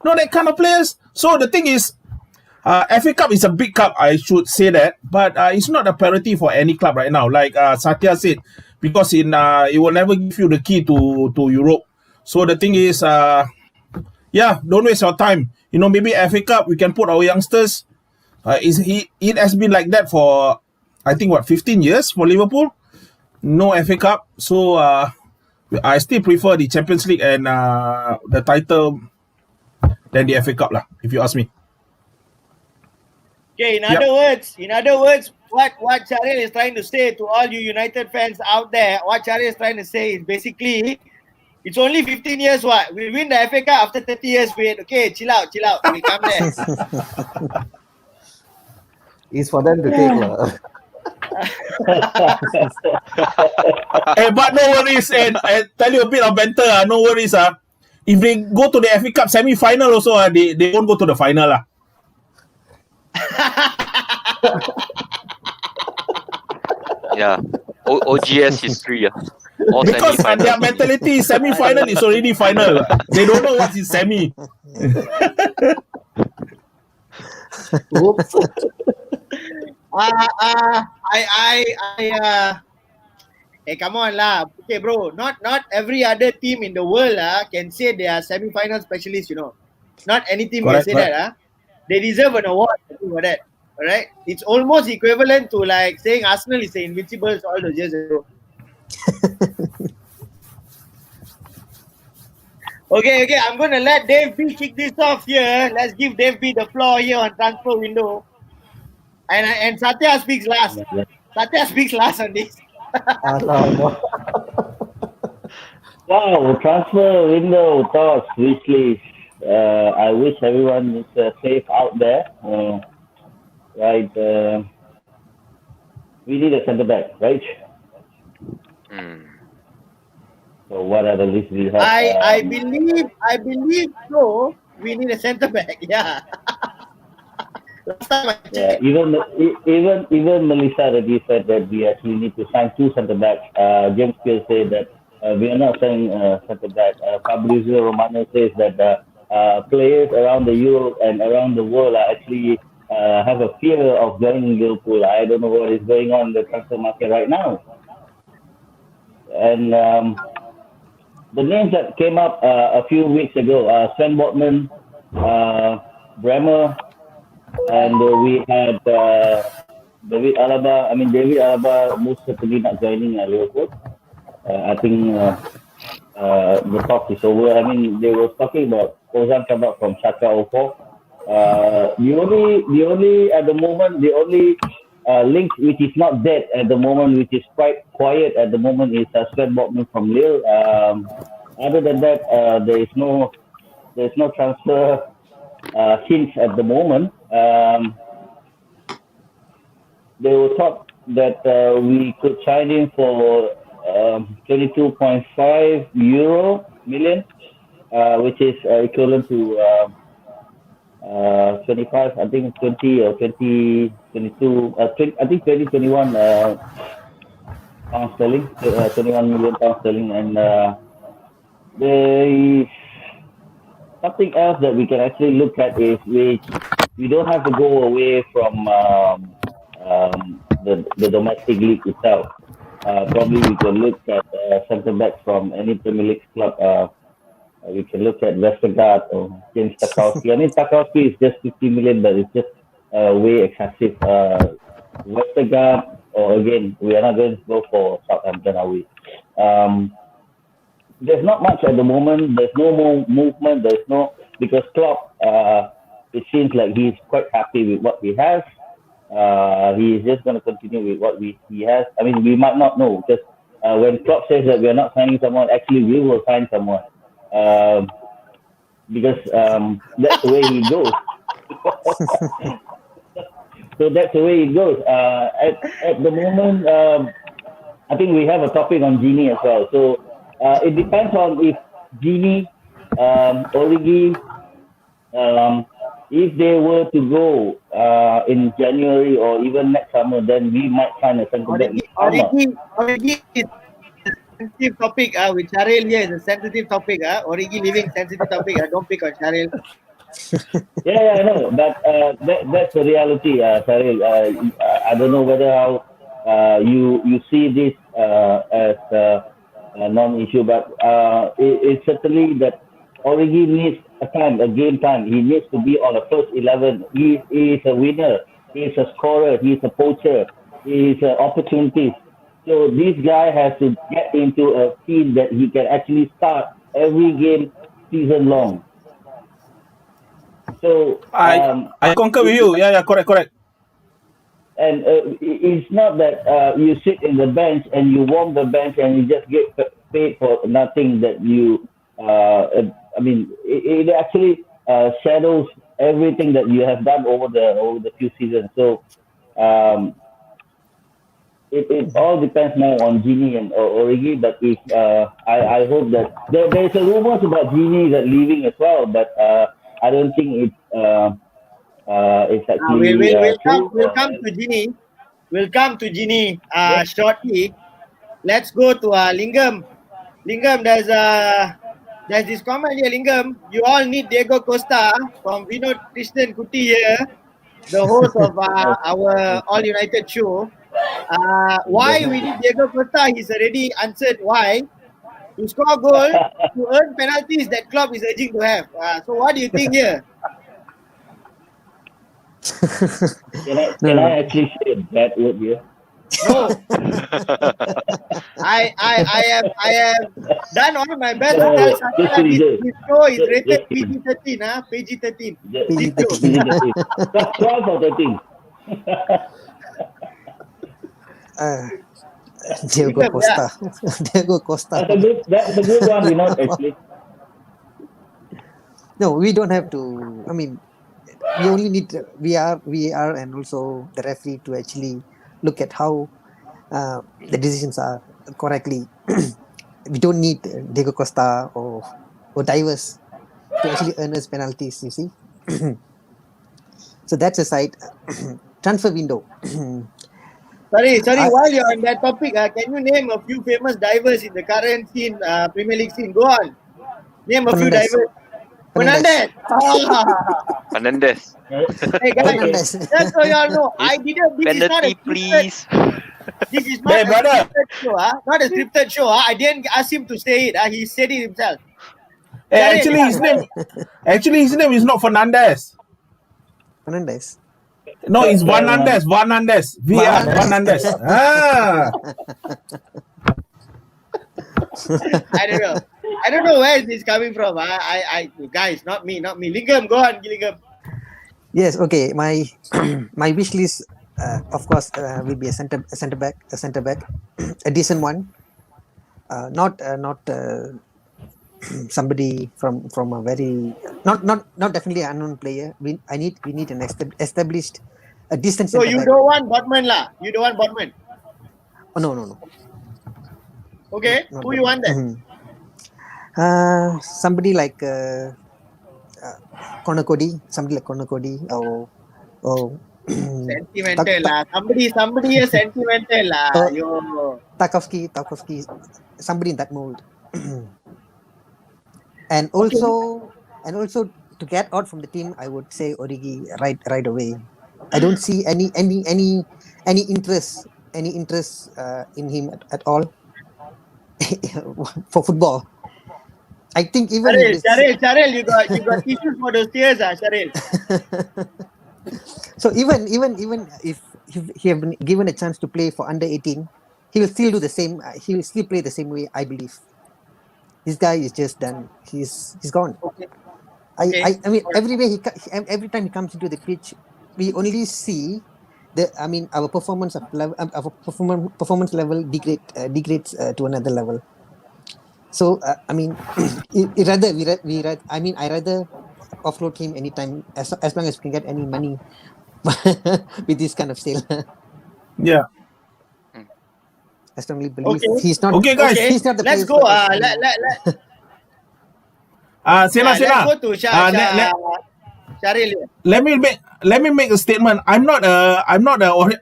E: That kind of players. So the thing is, FA Cup is a big cup, I should say that, but it's not a priority for any club right now. Like Satya said, because it will never give you the key to Europe. So the thing is, don't waste your time. Maybe FA Cup, we can put our youngsters. It has been like that for, I think, 15 years for Liverpool. No FA Cup. So I still prefer the Champions League and the title than the FA Cup, if you ask me.
B: Okay, in other words, what Charil is trying to say to all you United fans out there, what Charil is trying to say is basically, it's only 15 years, we'll win the FA Cup after 30 years, wait. Okay, chill out. We'll come there.
C: It's for them to take.
E: But no worries, and I tell you a bit of banter, no worries. If they go to the FA Cup semi-final also, they won't go to the final.
D: Yeah. OGS history. Or
E: Because
D: semi-finals
E: their
D: only.
E: mentality is semi-final is already final. They don't know what is semi.
B: Oops. Hey, come on lah. Okay, bro. Not every other team in the world can say they are semi-final specialists. Not any team can
E: Correct,
B: say
E: correct.
B: that. They deserve an award for that. All right. It's almost equivalent to like saying Arsenal is the Invincibles all those years ago. Okay. I'm gonna let Dave B kick this off here. Let's give Dave B the floor here on transfer window. And Satya speaks last. Satya speaks last on this.
C: Alamak.
G: Wow, transfer window thoughts, wish list. I wish everyone is safe out there. Right. We need a centre back, right? So what are the lists we have?
B: I believe so. We need a centre back. Yeah. Last time I checked.
G: Even Melissa already said that we actually need to sign 2 centre backs. James Pierce said that we are not signing centre back. Fabrizio Romano says that players around the Europe and around the world are actually have a fear of joining Liverpool. I don't know what is going on in the transfer market right now. And the names that came up a few weeks ago, Sven Botman, Bremer, and we had David Alaba. I mean, David Alaba most certainly not joining Liverpool. I think the talk is over. I mean, they were talking about Ozan Kabak from Schalke 04. The only at the moment, the only link which is not dead at the moment, which is quite quiet at the moment, is Sven Botman from Lille. Other than that, there is no transfer hints at the moment. They were thought that we could sign in for 22.5 million, which is equivalent to 25, I think 20 or 20, 22, I think 2021 pounds sterling, 21 million pounds sterling, and there is something else that we can actually look at is we don't have to go away from the domestic league itself. Probably we can look at centre backs from any Premier League club. We can look at Westergaard or James Tarkowski. I mean, Tarkowski is just 50 million, but it's just way excessive. Westergaard, or again, we are not going to go for Southampton, are we? There's not much at the moment. There's no more movement. There's no, because Klopp, it seems like he's quite happy with what he has. He's just going to continue with what he has. I mean, we might not know, because when Klopp says that we're not signing someone, actually we will sign someone. Because that's the way he goes. So that's the way it goes. At the moment, I think we have a topic on GINI as well. So it depends on if GINI, Origi, if they were to go in January or even next summer, then we might find a centre back.
B: Origi is a sensitive topic. With Sharil here is a sensitive topic. Origi leaving sensitive topic. Don't pick on Sharil.
G: Yeah, I know, but that's the reality, Sharil. I don't know whether how you see this as a non-issue, but it's certainly that Origi needs a game time. He needs to be on the first 11. He is a winner. He is a scorer. He is a poacher. He is an opportunity. So this guy has to get into a team that he can actually start every game season long. So
E: I concur with you. Yeah, correct.
G: And it's not that you sit in the bench and you warm the bench and you just get paid for nothing. That you, I mean, it actually shadows everything that you have done over the few seasons. So it all depends now on GINI and Origi. But if I hope that there's a rumors about GINI that leaving as well, but I don't think it's actually
B: we'll come to GINI. We'll come to GINI shortly. let's go to Lingam. Lingam, there's this comment here, Lingam. You all need Diego Costa from Vinod Krishnan Kuti here, the host of our All United show. Why we need Diego Costa? He's already answered why. To score goal, to earn penalties that club is urging to have. So what do you think here?
G: Can I actually say a bad word here?
B: No. I have done all my best to tell Sakila this show is rated PG-13, PG-13.
G: PG-13. 12 or 13.
F: Diego Costa. Diego Costa.
G: That's a good one, actually.
F: No, we don't have to. I mean, we only need VAR and also the referee to actually look at how the decisions are correctly. We don't need Diego Costa or divers to actually earn us penalties, you see. So that's aside. Transfer window.
B: Sorry, while you're on that topic, can you name a few famous divers in the current scene, Premier League scene? Go on. Name a few divers. Fernandez.
D: Fernandez.
B: Hey guys, just so y'all know, I didn't. This is not a
D: please.
B: This is not a scripted show. Not a scripted show. I didn't ask him to say it. He said it himself.
E: Actually, his name is not Fernandez.
F: Fernandez.
E: No, it's Vanandez. Vanandez.
B: I don't know where this is coming from. I guys, not me. Lingam, go on, Lingam.
F: Yes, okay. My my wish list, of course, will be a center back, a decent one. Not somebody from a very not definitely an unknown player. We need an established, a decent.
B: So you don't want Botman lah? You don't want Botman?
F: Oh no.
B: Okay, who you want then?
F: Somebody like Conor Cody, or
B: sentimental lah. Somebody is sentimental lah.
F: Tarkowski, somebody in that mold. And also to get out from the team, I would say Origi right away. I don't see any interest in him at all for football. I think even
B: Sharil, you got tissues for those tears, Sharil.
F: So even if he have been given a chance to play for under 18, he will still do the same. He will still play the same way, I believe. This guy is just done. He's gone. Okay. I mean, every time he comes into the pitch, we only see our performance level degrades to another level. So I mean, I rather offload him anytime as long as we can get any money with this kind of sale.
E: Yeah.
F: I strongly believe he's not.
E: Okay, guys.
F: He's not the
B: Let's go. Let's go to Sharil.
E: Let me make a statement. I'm not a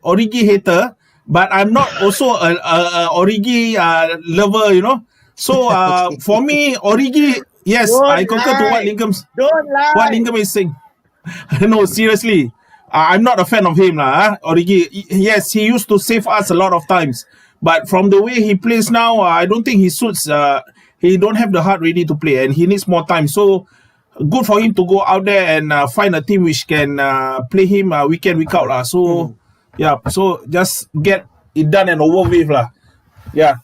E: Origi hater, but I'm not also a Origi lover. You know. So for me, Origi, yes, I concur to what Lingam is saying. No, seriously, I'm not a fan of him, Origi. Yes, he used to save us a lot of times, but from the way he plays now, I don't think he suits. He don't have the heart ready to play, and he needs more time. So good for him to go out there and find a team which can play him week in, week out. So yeah, so just get it done and over with, Yeah.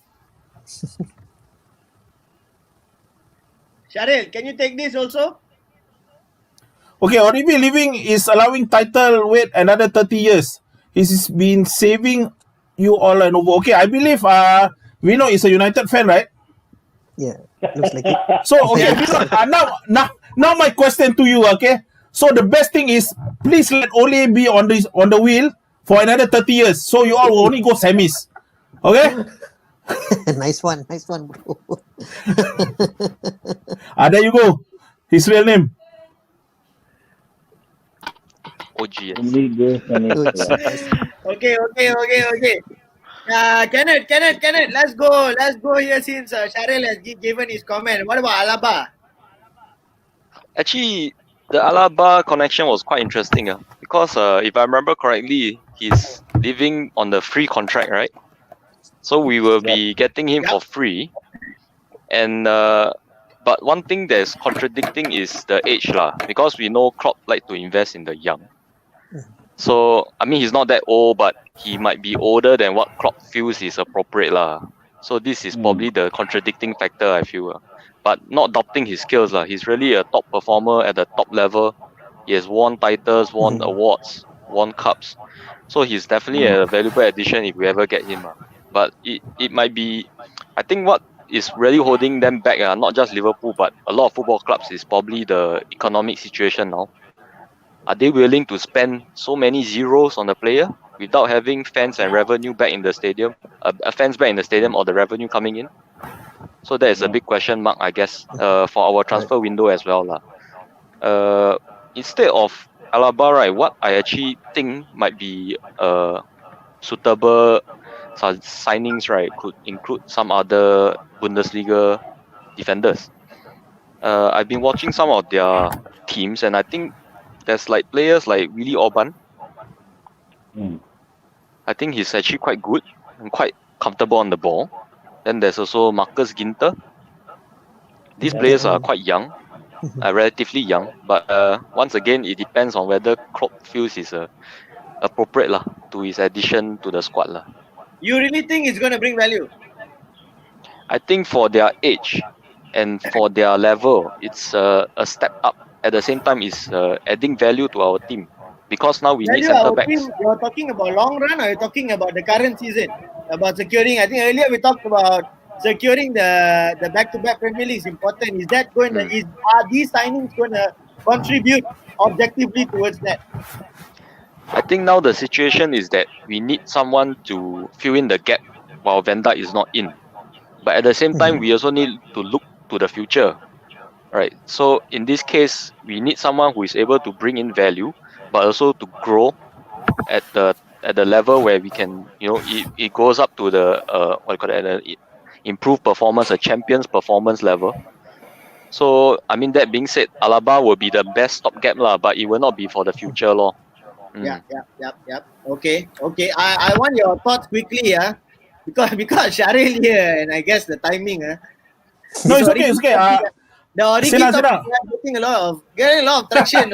B: Sharil, can you take this also?
E: Okay, Origi leaving is allowing title wait another 30 years. He's been saving you all and over. Okay, I believe Vino is a United fan, right?
F: Yeah, looks like it.
E: So okay, Vino, now my question to you, okay? So the best thing is please let Ole be on the wheel for another 30 years. So you all will only go semis. Okay?
F: Nice one, bro.
E: There you go. His real name.
D: OG.
B: Okay. Kenneth, let's go here since Sharil has given his comment. What about Alaba?
D: Actually, the Alaba connection was quite interesting, because if I remember correctly, he's living on the free contract, right? So we will be getting him for free. And but one thing that's contradicting is the age lah, because we know Klopp like to invest in the young. So I mean, he's not that old, but he might be older than what Klopp feels is appropriate lah. So this is probably the contradicting factor, I feel. But not doubting his skills lah. He's really a top performer at the top level. He has won titles, won awards, won cups. So he's definitely a valuable addition if we ever get him. But it might be, I think what is really holding them back, not just Liverpool, but a lot of football clubs, is probably the economic situation now. Are they willing to spend so many zeros on the player without having fans and revenue back in the stadium, fans back in the stadium, or the revenue coming in? So that is a big question mark, I guess, for our transfer window as well lah. Instead of Alaba, right, what I actually think might be suitable signings, right, could include some other Bundesliga defenders. I've been watching some of their teams, and I think there's like players like Willy Orban. I think he's actually quite good and quite comfortable on the ball. Then there's also Marcus Ginter. These players are quite young, relatively young, but once again, it depends on whether Klopp feels is appropriate lah to his addition to the squad lah.
B: You really think it's going to bring value?
D: I think for their age and for their level, it's a step up. At the same time, it's adding value to our team, because now we need centre backs.
B: You're talking about long run, or you're talking about the current season? About securing, I think earlier we talked about securing the back-to-back Premier League is important. Is that going to, are these signings going to contribute objectively towards that?
D: I think now the situation is that we need someone to fill in the gap while Van Dijk is not in. But at the same time, we also need to look to the future, right? So in this case, we need someone who is able to bring in value, but also to grow at the level where we can, it goes up to the improved performance, a champion's performance level. So I mean, that being said, Alaba will be the best stopgap lah, but it will not be for the future lor.
B: Yeah. Okay. I want your thoughts quickly, because Sharil here, and I guess the timing,
E: No, it's okay.
B: The Origi topic is getting a lot of traction.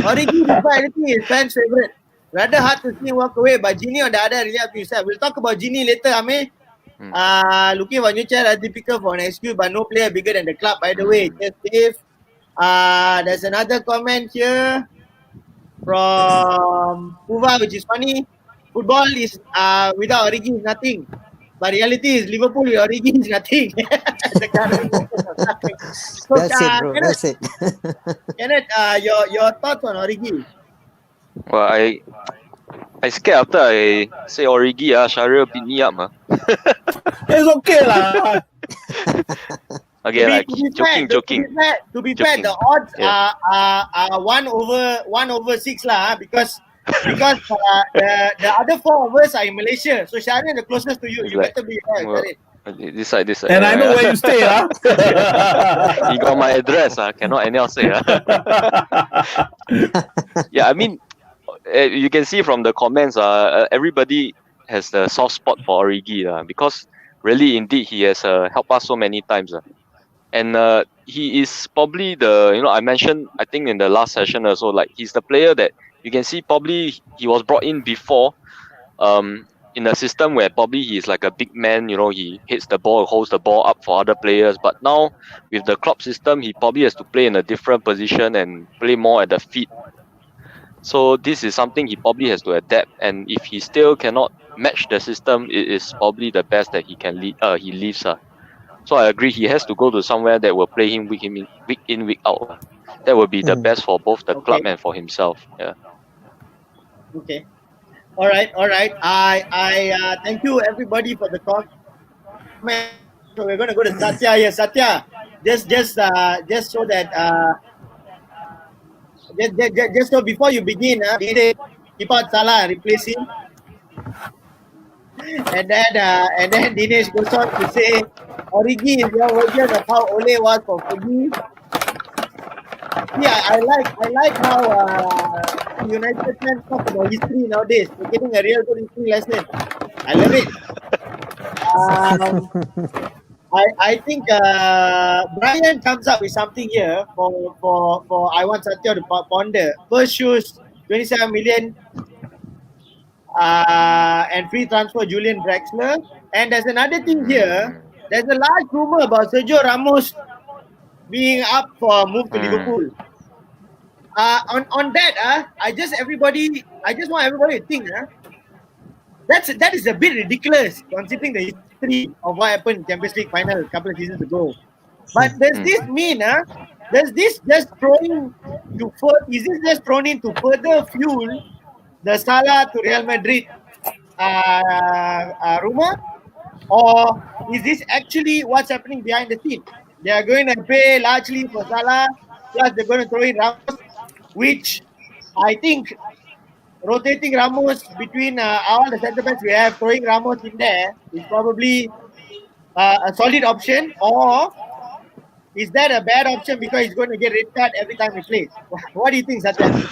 B: Origi, despite anything, is fans' favorite. Rather hard to see walk away, but GINI on the other, really up to yourself. We'll talk about GINI later, Amir. Looking for new chair, typical for an excuse, but no player bigger than the club. By the way, just Dave. There's another comment here from Puva, which is funny. Football is without Origi is nothing, but reality is Liverpool with Origi is nothing. So,
F: That's it, bro.
B: Kenneth,
F: That's it.
B: Kenneth, your thoughts on Origi?
D: Well, I scared after I say Origi, Shahril beat me up.
E: It's okay lah.
D: Okay, joking.
B: To be fair, the odds are 1/6 lah, because the other 4 of us are in Malaysia. So Shahril the closest to you. You better be there, Shahril.
D: This side.
E: And I know where you stay,
D: He got my address, cannot anyhow say. Yeah, I mean, you can see from the comments, everybody has the soft spot for Origi, because really, indeed, he has helped us so many times. And he is probably I mentioned, I think in the last session also, like, he's the player that you can see probably he was brought in before in a system where probably he's like a big man, he hits the ball, holds the ball up for other players. But now with the Klopp system, he probably has to play in a different position and play more at the feet. So this is something he probably has to adapt. And if he still cannot match the system, it is probably the best that he can he leaves. So I agree, he has to go to somewhere that will play him week in, week out. That will be the best for both the club and for himself. Yeah.
B: Okay. All right. I thank you everybody for the talk. So we're going to go to Satya here. Satya, just so that just so before you begin, keep out Salah, replace him. and then Dinesh goes on to say, Origi is your version of how Ole was for Fergie. Yeah, I like how United fans talk about history nowadays. We're getting a real good history lesson. I love it. I think Brian comes up with something here for I want Satya to ponder. First shoes, 27 million, and free transfer Julian Draxler. And there's another thing here. There's a large rumor about Sergio Ramos being up for a move to Liverpool. On that, I just want everybody to think, that is a bit ridiculous considering the history of what happened in Champions League final a couple of seasons ago. But does this mean, does this just throwing to is this just thrown in to further fuel the Salah to Real Madrid rumor, or is this actually what's happening behind the scene? They are going to pay largely for Salah, plus they're going to throw in Ramos, which I think rotating Ramos between all the centre backs we have, throwing Ramos in there is probably a solid option, or is that a bad option because he's going to get red card every time he plays? What do you think, Satya?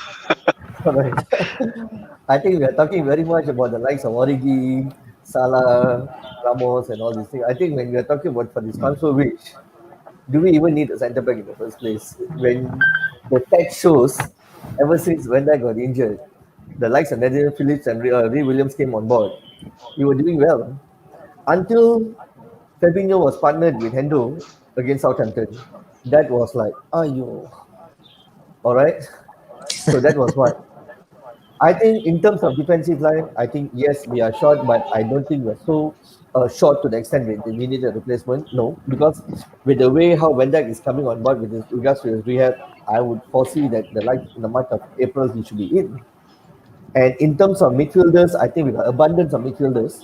C: Right. I think we are talking very much about the likes of Origi, Salah, Ramos, and all these things. I think when we are talking about for this transfer wish, do we even need a centre back in the first place? When the text shows, ever since Van Dijk got injured, the likes of Nathaniel Phillips and Ray Williams came on board. We were doing well until Fabinho was partnered with Hendo against Southampton. That was like, ayo. All right. So that was what. I think in terms of defensive line, I think yes, we are short, but I don't think we're so short to the extent that we need a replacement. No, because with the way how Van Dijk is coming on board with regards to his rehab, I would foresee that in the month of April he should be in. And in terms of midfielders, I think we have abundance of midfielders.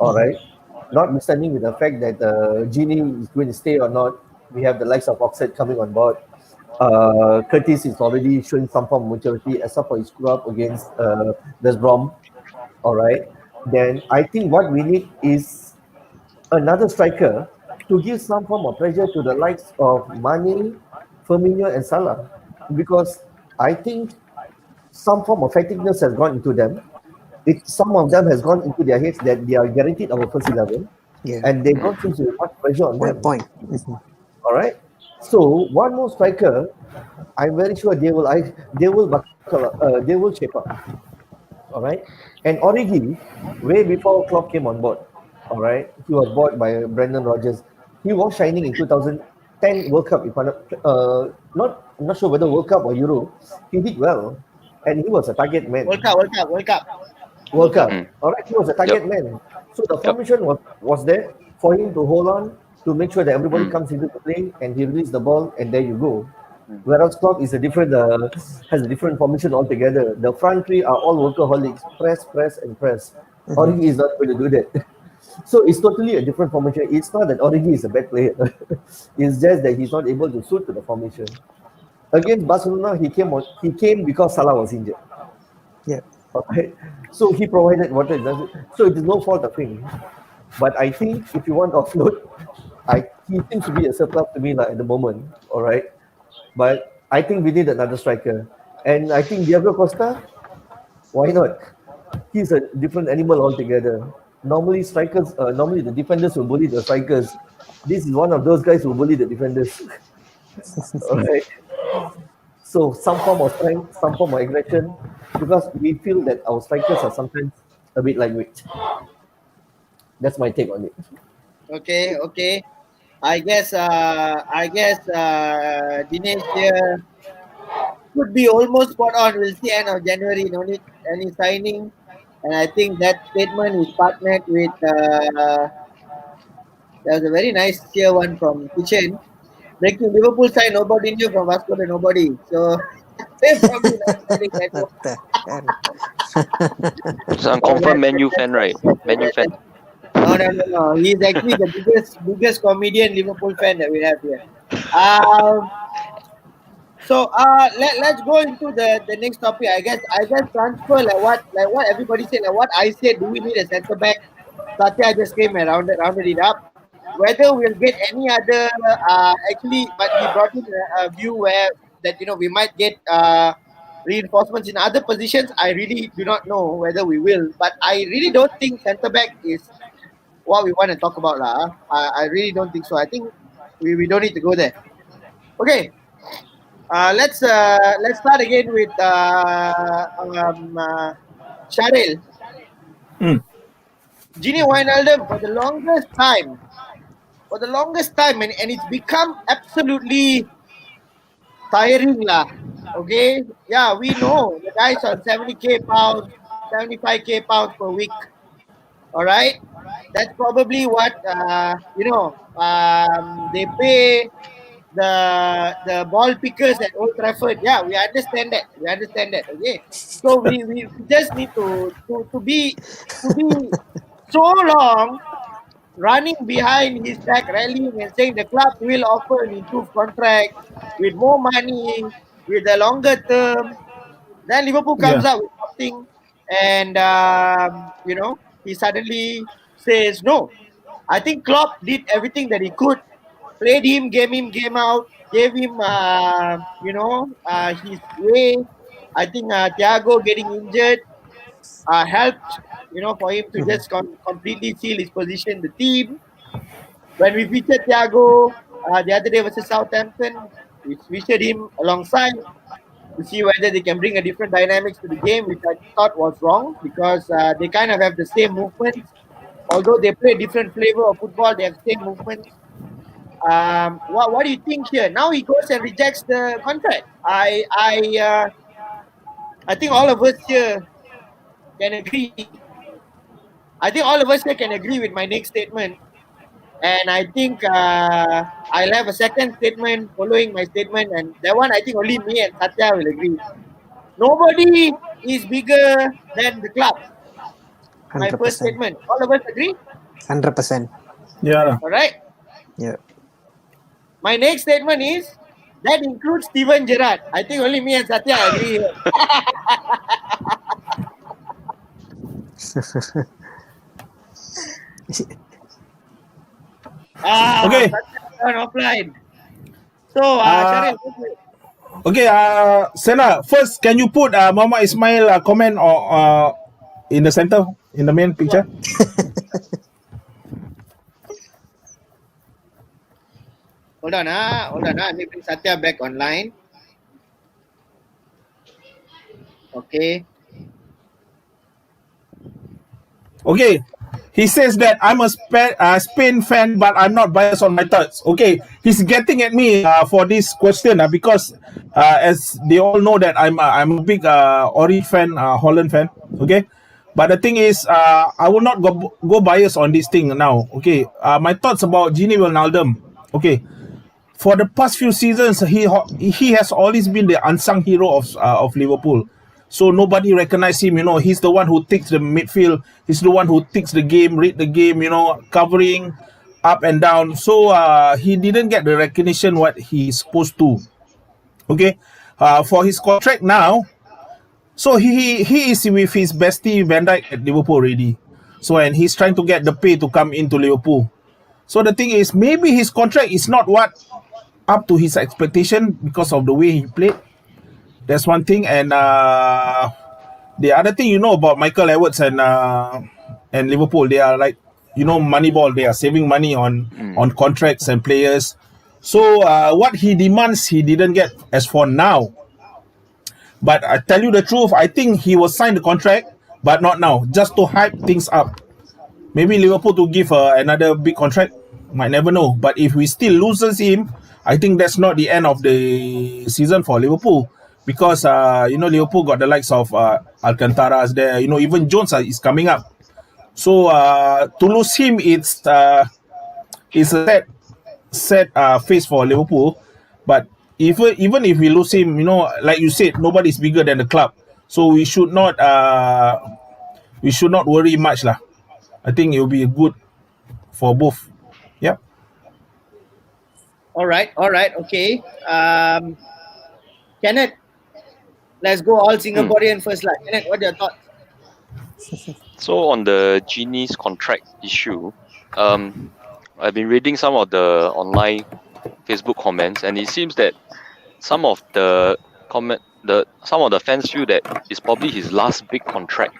C: All right, notwithstanding with the fact that GINI is going to stay or not, we have the likes of Oxford coming on board. Curtis is already showing some form of maturity, except for his screw up against West Brom. All right. Then I think what we need is another striker to give some form of pressure to the likes of Mane, Firmino, and Salah, because I think some form of fatigueness has gone into them. Some of them has gone into their heads that they are guaranteed our first 11, and they don't seem to have much pressure on them. All right. So one more striker, I'm very sure they will shape up. All right. And Origi, way before Klopp came on board, all right, he was bought by Brendan Rodgers. He was shining in 2010 World Cup. If I'm not sure whether World Cup or Euro, he did well, and he was a target man.
B: World Cup.
C: All right, he was a target man. So the formation was there for him to hold on, to make sure that everybody comes into the play and he releases the ball, and there you go. Whereas Klopp is has a different formation altogether. The front three are all workaholics, press, and press. Origi is not going to do that. So it's totally a different formation. It's not that Origi is a bad player. It's just that he's not able to suit to the formation. Against Barcelona, he came because Salah was injured.
F: Yeah.
C: Okay. So he provided what it does. So it is no fault of him. But I think if you want to offload, he seems to be a surplus to me at the moment. All right. But I think we need another striker. And I think Diego Costa, why not? He's a different animal altogether. Normally the defenders will bully the strikers. This is one of those guys who bully the defenders. All right. So some form of strength, some form of aggression, because we feel that our strikers are sometimes a bit lightweight. That's my take on it.
B: Okay. I guess Dinesh here could be almost spot on. We'll see end of January. No need any signing, and I think that statement is partnered with. There was a very nice tier one from Kitchen. Breaking Liverpool sign nobody knew from Vasco to nobody. So they're probably not selling that.
F: What the hell?
D: Some confirmed Man U fan, right? Man U fan.
B: No. He's actually the biggest comedian Liverpool fan that we have here. So let's go into the next topic. I guess transfer like what everybody said, like what I said. Do we need a centre back? Satya just came and rounded it up. Whether we'll get any other, actually, but he brought in a view where that we might get reinforcements in other positions. I really do not know whether we will, but I really don't think centre back is what we want to talk about, lah. I really don't think so. I think we don't need to go there. Okay, let's start again with Sharil. Gini Wijnaldum for the longest time, and it's become absolutely tiring lah. Okay, yeah, we know the guys on 70k pounds, 75k pounds per week. All right, that's probably what they pay the ball pickers at Old Trafford. Yeah, we understand that. Okay, so we just need to be so long running behind his back, rallying and saying the club will offer an improved contract with more money, with a longer term. Then Liverpool comes out with something, and he suddenly says no. I think Klopp did everything that he could, played him, game out, gave him his way. I think Thiago getting injured helped for him to just completely seal his position in the team. When we featured Thiago the other day versus Southampton, we featured him alongside to see whether they can bring a different dynamics to the game, which I thought was wrong because they kind of have the same movements. Although they play different flavor of football, they have the same movements. What do you think here? Now he goes and rejects the contract. I think all of us here can agree. I think all of us here can agree with my next statement. And I think I'll have a second statement following my statement, and that one I think only me and Satya will agree. Nobody is bigger than the club.
F: 100%.
B: My first statement. All of us agree?
F: 100%.
E: Yeah.
B: All right.
F: Yeah.
B: My next statement is that includes Steven Gerrard. I think only me and Satya agree here.
E: Okay.
B: Offline. So, Sharil,
E: Okay, Sena, first, can you put Mama Ismail comment or in the center, in the main picture?
B: Hold on. Let me bring Satya back online. Okay.
E: Okay. He says that I'm a Spain fan, but I'm not biased on my thoughts. Okay, he's getting at me for this question because as they all know that I'm a big Ori fan, Holland fan. Okay, but the thing is, I will not go bias on this thing now. Okay, my thoughts about Gini Wijnaldum. Okay, for the past few seasons, he has always been the unsung hero of Liverpool. So nobody recognize him. He's the one who takes the midfield. He's the one who takes the game, read the game. Covering up and down. So he didn't get the recognition what he's supposed to. Okay, for his contract now. So he is with his bestie Van Dijk at Liverpool already. So and he's trying to get the pay to come into Liverpool. So the thing is, maybe his contract is not what up to his expectation because of the way he played. That's one thing, and the other thing about Michael Edwards and Liverpool, they are like Moneyball. They are saving money on contracts and players. So what he demands, he didn't get as for now. But I tell you the truth, I think he will sign the contract, but not now, just to hype things up. Maybe Liverpool to give another big contract, might never know. But if we still loses him, I think that's not the end of the season for Liverpool. Because Liverpool got the likes of Alcantara's there. Even Jones is coming up. So to lose him, it's a sad face for Liverpool. But even if we lose him, like you said, nobody's bigger than the club. So we should not worry much lah. I think it will be good for both. Yep.
B: All right. Okay. Kenneth, let's go all Singaporean first. Kenneth, what are your thoughts?
D: So on the GINI's contract issue, I've been reading some of the online Facebook comments, and it seems that some of the some of the fans feel that it's probably his last big contract.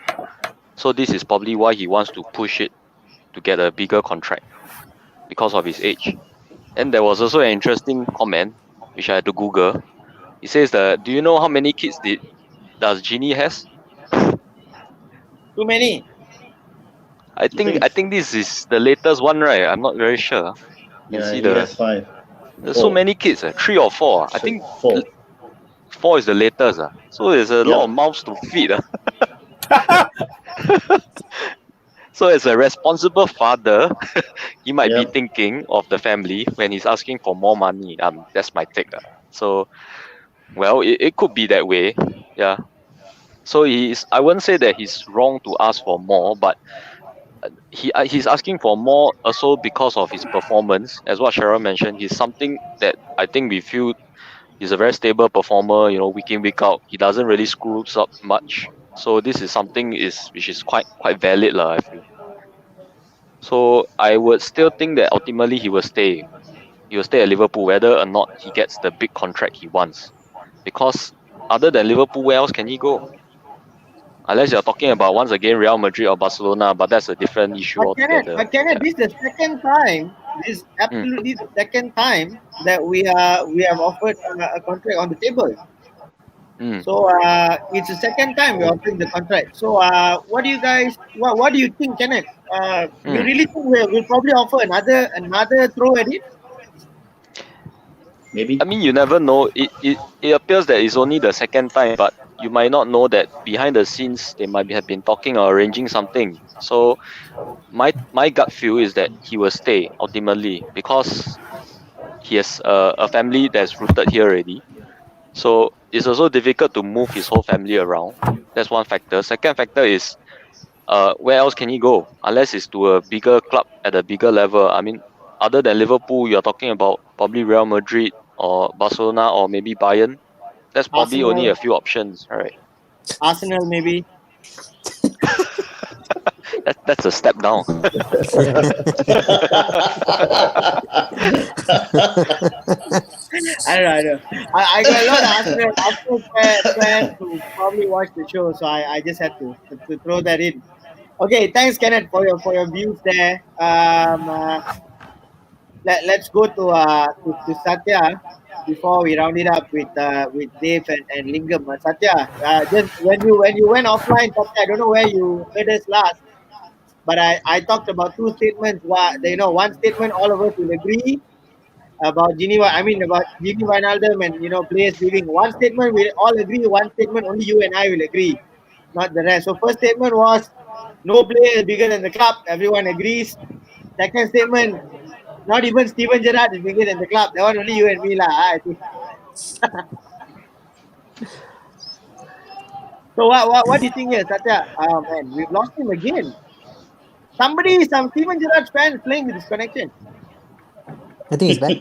D: So this is probably why he wants to push it to get a bigger contract because of his age. And there was also an interesting comment which I had to Google. It says that, do you know how many kids does GINI has?
B: Too many.
D: I think this is the latest one, right? I'm not very sure. You
H: Yeah,
D: see
H: he has 5.
D: there's so many kids, 3 or 4. I think
H: 4.
D: 4 is the latest. So there's a lot of mouths to feed. So as a responsible father, he might be thinking of the family when he's asking for more money. That's my take. So, well, it could be that way. Yeah. So I wouldn't say that he's wrong to ask for more, but he's asking for more also because of his performance. As what Cheryl mentioned, he's something that I think we feel he's a very stable performer, week in, week out. He doesn't really screw up much. So this is something which is quite valid, I feel. So I would still think that ultimately he will stay. He will stay at Liverpool whether or not he gets the big contract he wants. Because other than Liverpool, where else can he go? Unless you're talking about once again Real Madrid or Barcelona, but that's a different issue altogether.
B: But Kenneth, this is the second time. This is absolutely the second time that we have offered a contract on the table. So it's the second time we're offering the contract. So what do you guys? What do you think, Kenneth? You really think we'll probably offer another throw at it?
H: Maybe.
D: I mean, you never know. It appears that it's only the second time, but you might not know that behind the scenes they might have been talking or arranging something. So my gut feel is that he will stay ultimately because he has a family that's rooted here already. So it's also difficult to move his whole family around. That's one factor. Second factor is where else can he go unless it's to a bigger club at a bigger level. I mean, other than Liverpool, you're talking about probably Real Madrid or Barcelona or maybe Bayern. That's probably only a few options, right?
B: Arsenal maybe.
D: That's a step down.
B: I don't know. I got a lot of Arsenal fans who probably watch the show, so I just had to throw that in. Okay, thanks, Kenneth, for your views there. Let's go to Satya before we round it up with Dave and Lingam. Satya, just when you went offline, Satya, I don't know where you heard us last, but I talked about two statements. One statement all of us will agree about about Gini Wijnaldum and players leaving. One statement we all agree. One statement only you and I will agree, not the rest. So first statement was no player is bigger than the club. Everyone agrees. Second statement, not even Steven Gerrard is bigger than the club. That one only you and me lah. I think. So what do you think here, Satya? Oh man, we've lost him again. Some Steven Gerrard fans playing with this connection.
F: I think he's back.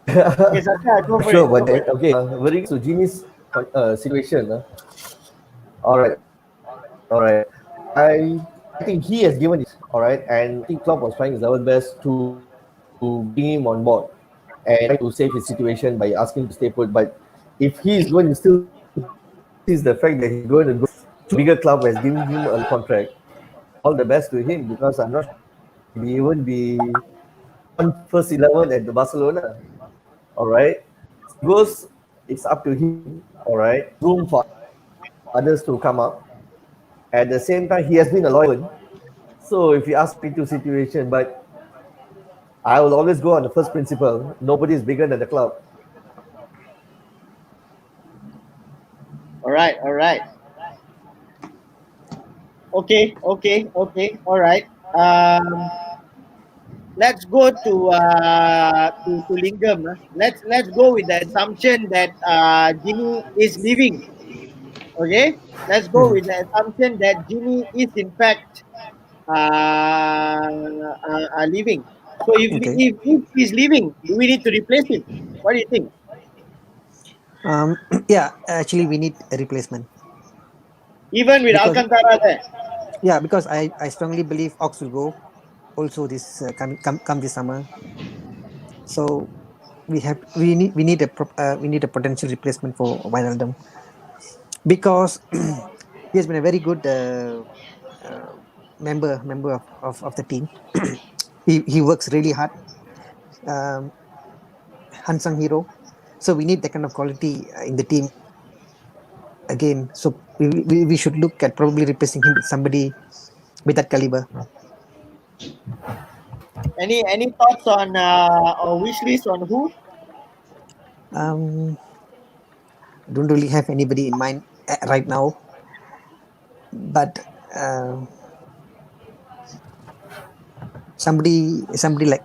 B: Okay, Satya, go for
C: Sure,
B: it.
C: but okay, very to GINI's situation. All right. I think he has given it. All right, and I think Klopp was trying his level best to bring him on board and try to save his situation by asking him to stay put. But if he is going to still sees the fact that he's going to go to a bigger club has given him a contract, all the best to him because I'm not sure he won't be on first 11 at the Barcelona. All right, goes. It's up to him. All right, room for others to come up. At the same time, he has been a loyal. So if you ask me to situation, but I will always go on the first principle. Nobody is bigger than the club.
B: All right. Okay. All right. Let's go to Lingam. Let's go with the assumption that Gini is leaving. Okay. Let's go with the assumption that Gini is in fact leaving. So if he's leaving, do we need to replace him? What do you think?
F: Yeah, actually, we need a replacement.
B: Even with
F: Because-
B: Alcantara there.
F: Yeah, because I strongly believe Ox will go also this come this summer. So we need a potential replacement for Wijnaldum, because he has been a very good member of the team. He works really hard, um, unsung hero. So we need that kind of quality in the team again. So we should look at probably replacing him with somebody with that caliber.
B: Any thoughts on or wish list on who?
F: Um, don't really have anybody in mind right now, but somebody like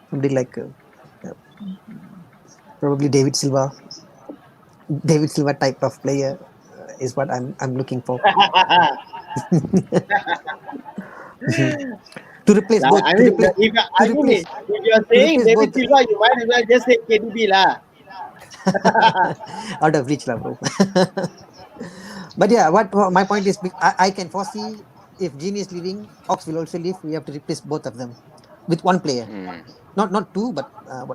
F: somebody like probably David Silva type of player is what I'm looking for to replace both.
B: I
F: To
B: mean,
F: replace to replace
B: if you're
F: to
B: saying
F: replace
B: David
F: both
B: Silva, you might as well just say KDB lah.
F: out of reach, lah, bro. But yeah, what my point is, I can foresee if Genie is leaving, Ox will also leave. We have to replace both of them with one player, not two, but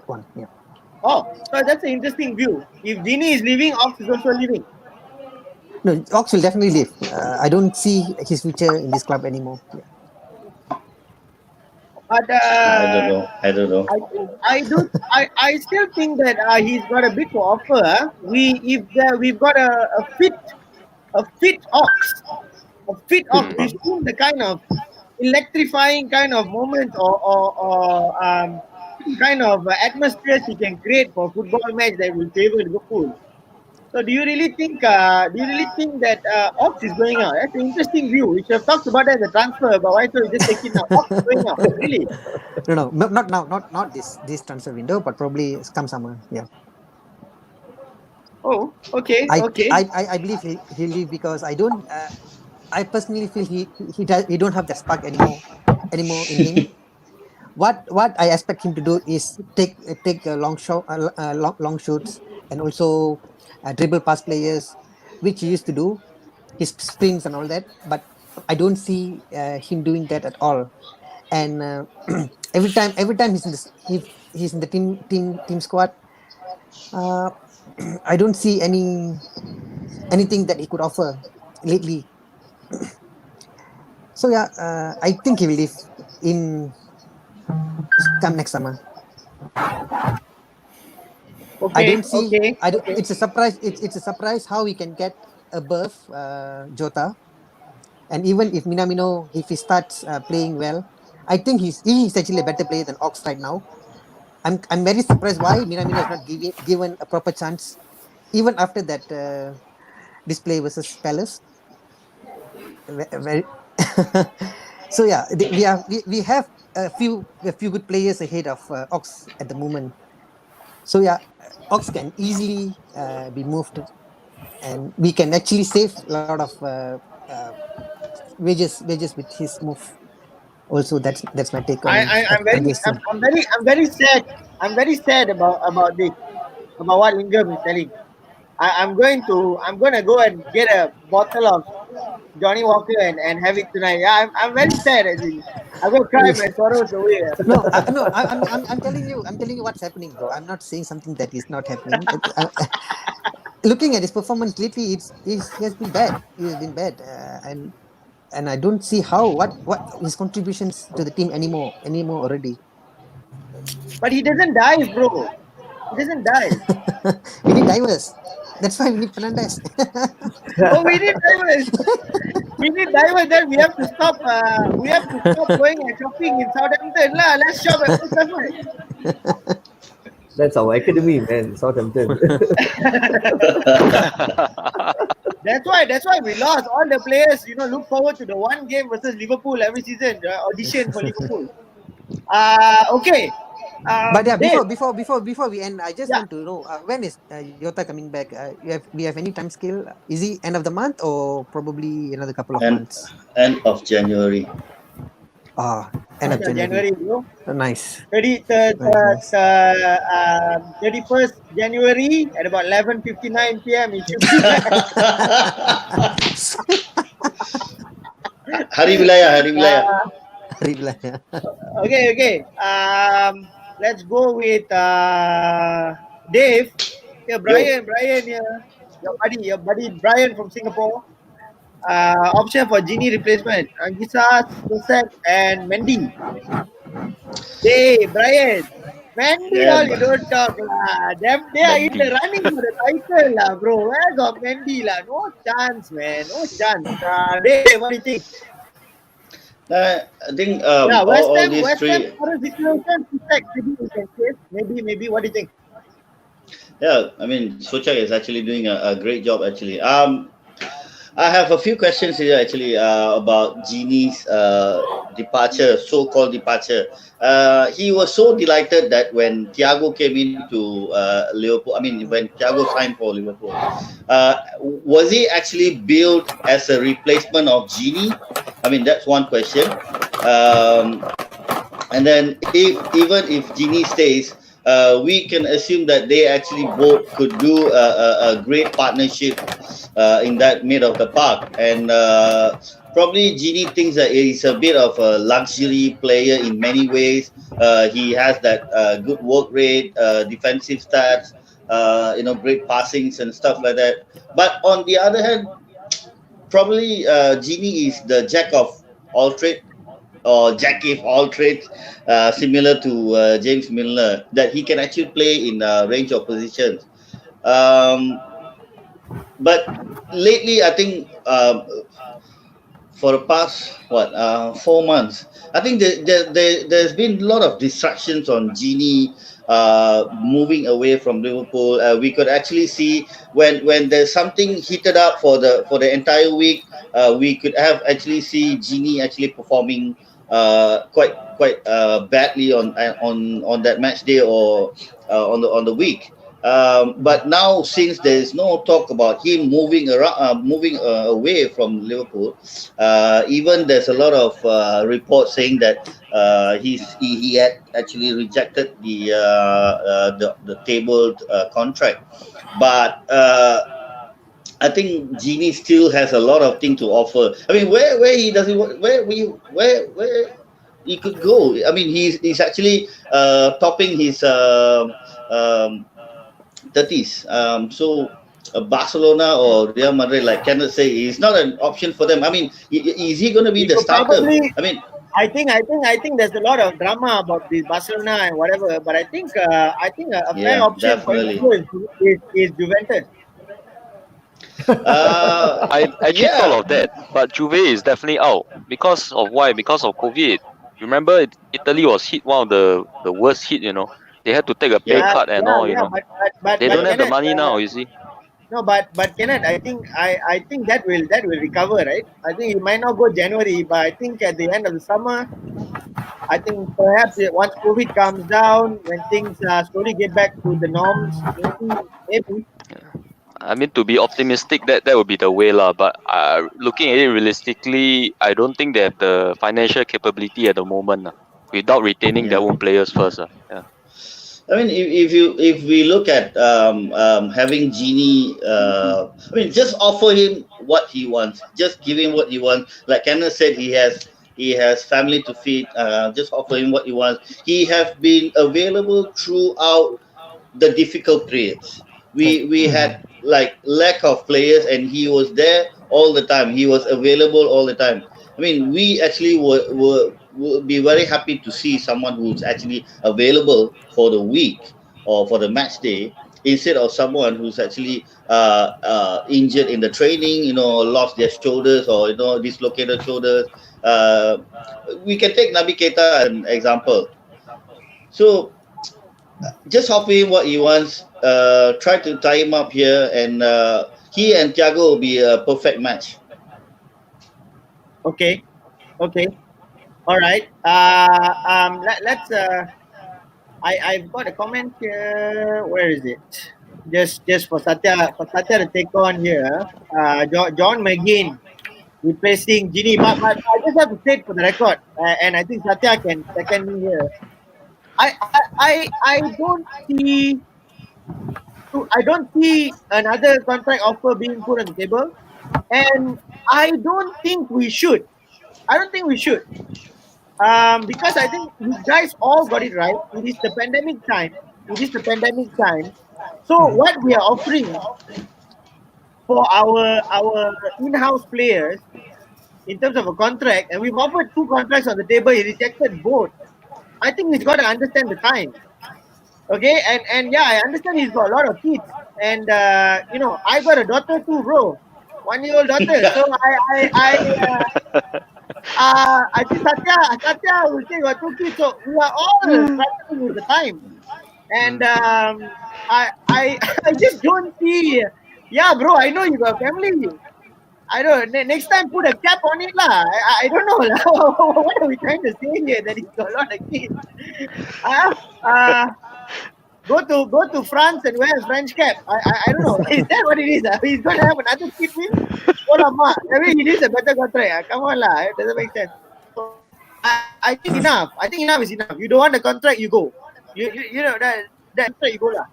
F: one. Yeah.
B: Oh, so that's an interesting view. If Gini is leaving, Ox is also leaving.
F: No, Ox will definitely leave. I don't see his future in this club anymore. Yeah.
B: But
G: I don't know.
B: I still think that he's got a bit to offer. Huh? We've got a fit Ox, We've seen the kind of electrifying kind of moments or kind of atmospheres he can create for a football match that will favor Liverpool. So do you really think that Ox is going out? That's an interesting view. We should have talked about that as a transfer, but why don't we just take it now? Ox is going out. Really?
F: No, not now, not this transfer window, but probably come summer. Yeah.
B: Oh, okay,
F: I
B: okay.
F: I believe he'll leave because I don't. I personally feel he don't have that spark anymore in him. What I expect him to do is take a long shot, long shoots, and also dribble past players, which he used to do, his sprints and all that. But I don't see him doing that at all. And every time he's in the team squad, uh, I don't see anything that he could offer lately. So yeah, I think he will leave in come next summer. I
B: Okay,
F: don't see.
B: okay,
F: I don't,
B: okay.
F: it's a surprise. It's a surprise how we can get above Jota. And even if Minamino, if he starts playing well, I think he's actually a better player than Ox right now. I'm very surprised why Minamino is not given a proper chance, even after that display versus Palace. Very. So yeah, we have a few good players ahead of Ox at the moment. So yeah, Ox can easily be moved, and we can actually save a lot of wages with his move. Also, that's my take on this.
B: I'm very sad. I'm very sad about this, about what Ingram is telling. I'm gonna go and get a bottle of Johnny Walker and have it tonight. Yeah, I'm very sad actually. I'm gonna cry my sorrows away.
F: No, I'm telling you what's happening, bro. I'm not saying something that is not happening. Looking at his performance lately, he has been bad. He has been bad, and I don't see how what his contributions to the team anymore already.
B: But he doesn't die, bro. He doesn't die.
F: We need divers. That's why we need Fernandez.
B: Oh, we need divers. We need divers. Then we have to stop. We have to stop going and shopping in Southampton lah. Let's shop at Old Trafford.
C: That's our academy, man. Southampton.
B: That's why we lost. All the players, look forward to the one game versus Liverpool every season. Audition for Liverpool. Okay.
F: But yeah,
B: Dave,
F: before we end, I just want to know when is Yota coming back? We have any time scale? Is he end of the month or probably another couple of months?
G: End of January.
F: End of January.
B: Bro.
F: Nice.
B: 31st January at about 11:59 p.m. It should be back.
H: Hari Wilaya.
B: Okay. Let's go with Dave. Yeah, Brian, yeah. Your buddy Brian from Singapore. Option for GINI replacement: Angisa, Sosek, and Mendy. Hey, Brian. Mendy,
H: Yeah,
B: all you don't talk lah. Them they are in the running for the title lah, bro. Where got Mendy lah? No chance, man. No chance. Dave, what do you think?
H: I think
B: West
H: all
B: Ham
H: these three.
B: current situation, maybe we can say. Maybe. What do you think?
H: Yeah, I mean, Sochak is actually doing a great job actually. I have a few questions here actually about GINI's departure, so-called departure. He was so delighted that when Thiago came into Liverpool, I mean, when Thiago signed for Liverpool, was he actually built as a replacement of GINI? I mean, that's one question. And then even if GINI stays, we can assume that they actually both could do a great partnership in that mid of the park. And probably GINI thinks that he's a bit of a luxury player in many ways. He has that good work rate, defensive stats, great passings and stuff like that. But on the other hand, probably GINI is the jack of all trades, or jack of all trades, similar to James Milner, that he can actually play in a range of positions. But lately, I think for the past 4 months, I think there's been a lot of distractions on GINI moving away from Liverpool. We could actually see when there's something heated up for the entire week, we could have actually see GINI actually performing quite badly on that match day or on the week. But now, since there is no talk about him moving away from Liverpool, even there's a lot of reports saying that he had actually rejected the tabled contract. But I think GINI still has a lot of things to offer. I mean, where he doesn't where he could go. I mean, he's actually topping his 30s. So Barcelona or Real Madrid, like Kenneth say, is not an option for them. I mean, is he going to be the starter? I mean,
B: I think there's a lot of drama about the Barcelona and whatever, but I think a fair option
H: definitely.
B: for him is Juventus.
D: I actually thought of that, but Juve is definitely out because of why? Because of COVID. You remember Italy was hit one of the worst hit. They had to take a pay cut and all.
B: But
D: they don't have the
B: Kenneth,
D: money now. You see.
B: No, but Kenneth, I think that will recover, right? I think it might not go January, but I think at the end of the summer, I think perhaps once COVID comes down, when things slowly get back to the norms, maybe.
D: I mean, to be optimistic, that would be the way lah. But looking at it realistically, I don't think they have the financial capability at the moment without retaining their own players first. Yeah.
H: I mean, if we look at having GINI, I mean, just offer him what he wants. Just give him what he wants. Like Kenneth said, he has family to feed. Just offer him what he wants. He has been available throughout the difficult periods. We had like lack of players, and he was there all the time. He was available all the time. I mean, we actually would be very happy to see someone who's actually available for the week or for the match day, instead of someone who's actually injured in the training, lost their shoulders or dislocated shoulders. We can take Naby Keita as an example. So just offer him what he wants. Try to tie him up here, and he and Thiago will be a perfect match.
B: Okay. All right. Let's. I've got a comment here. Where is it? Just for Satya to take on here. John McGinn. replacing GINI. But I just have to say it for the record, and I think Satya can second me here. I don't see another contract offer being put on the table, and I don't think we should. I don't think we should. Because I think you guys all got it right. It is the pandemic time. It is the pandemic time. So what we are offering for our in-house players in terms of a contract, and we've offered 2 contracts on the table. He rejected both. I think he's got to understand the time. Okay, and yeah, I understand he's got a lot of kids, and I got a daughter too, bro, 1-year-old daughter. So I think Satya will say got 2 kids, so we are all struggling with the time, and I I just don't see. Yeah, bro, I know you got family. I don't. Next time, put a cap on it, lah. I don't know, lah. What are we trying to say here? That he's got a lot of kids. Go to France and wear a French cap. I don't know. Is that what it is? He's going to have another kid with? What a man. I mean, it is a better contract. Come on, lah. It doesn't make sense. So, I think enough. I think enough is enough. You don't want the contract, you go. You know that contract, you go, lah.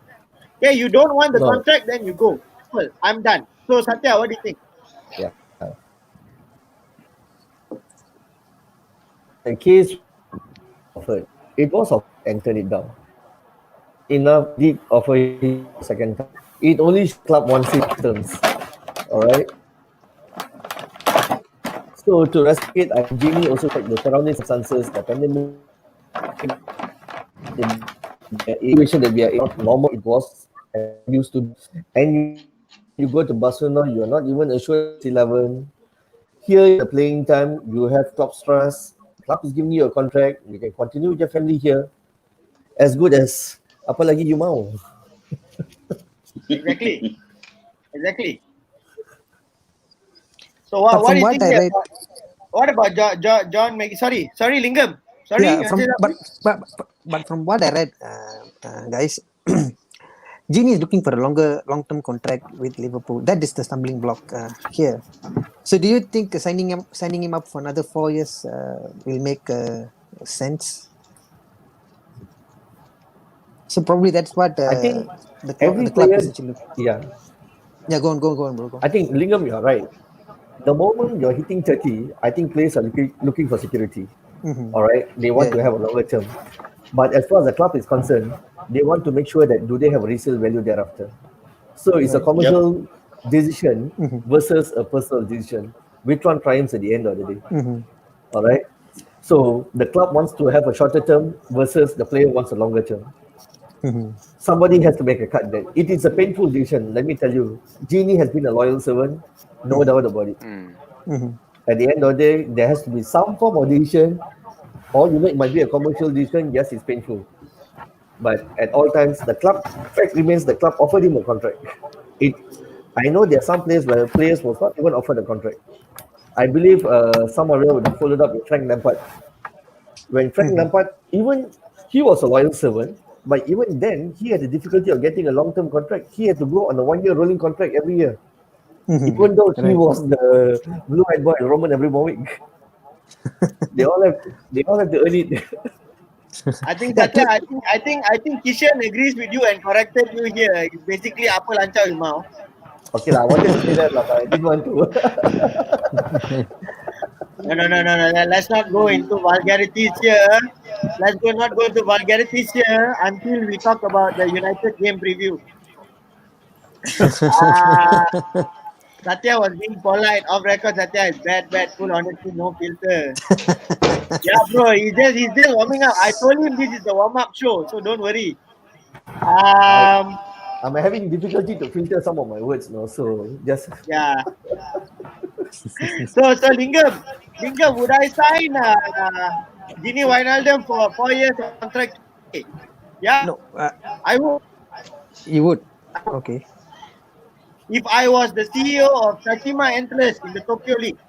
B: Yeah, you don't want the contract, then you go. Well, I'm done. So, Satya, what do you think?
C: Yeah. The case offered, it was offered and turned it down. Enough did offer him second time. It only club one terms. Alright. So to respect, GINI also checked the surrounding circumstances, the pandemic, the situation that we are in, not normal it was used to, and you go to Barcelona, you are not even assured 11. Here, the playing time, you have top stress. Club is giving you a contract. You can continue with your family here, as good as apa lagi you mau.
B: Exactly. So what do you think? What about John? Sorry, Lingam. Sorry.
F: Yeah, but from what I read, guys, GINI is looking for a long-term contract with Liverpool. That is the stumbling block here. So, do you think signing him up for another 4 years will make sense? So probably that's what
C: I think
F: the
C: every
F: club
C: player.
F: is actually looking. Yeah, go on, bro. Go on.
C: I think Lingam, you're right. The moment you're hitting 30, I think players are looking for security. All right, they want to have a longer term. But as far as the club is concerned, they want to make sure that do they have a resale value thereafter. So it's a commercial decision versus a personal decision. Which one triumphs at the end of the day? All right. So the club wants to have a shorter term versus the player wants a longer term. Somebody has to make a cut there. It is a painful decision, let me tell you. GINI has been a loyal servant, no doubt about it. At the end of the day, there has to be some form of decision, or it might be a commercial decision. Yes, it's painful, but at all times, the fact remains the club offered him a contract. I know there are some players where players was not even offered a contract. I believe some of them would have followed up with Frank Lampard. When Frank Lampard, even he was a loyal servant, but even then, he had the difficulty of getting a long-term contract. He had to go on a 1-year rolling contract every year. Even though he was the blue-eyed boy, Roman Abramovich. they all have to earn it.
B: I think Kishan agrees with you and corrected you here. It's basically apa lancar you mau.
C: Okay lah, I wanted to say that lah, I didn't want to.
B: No. Let's not go into vulgarities here. Let's not go into vulgarities here until we talk about the United game preview. Satya was being polite. Off record, Satya is bad, full honesty, no filter. Yeah, bro, he's just warming up. I told him this is the warm-up show, so don't worry.
C: I'm having difficulty to filter some of my words now, so just...
B: Yeah. So Lingam, would I sign GINI Wijnaldum for 4 years contract? Yeah.
F: No,
B: I would.
F: You would? Okay.
B: If I was the CEO of Kashima Antlers in the Tokyo League.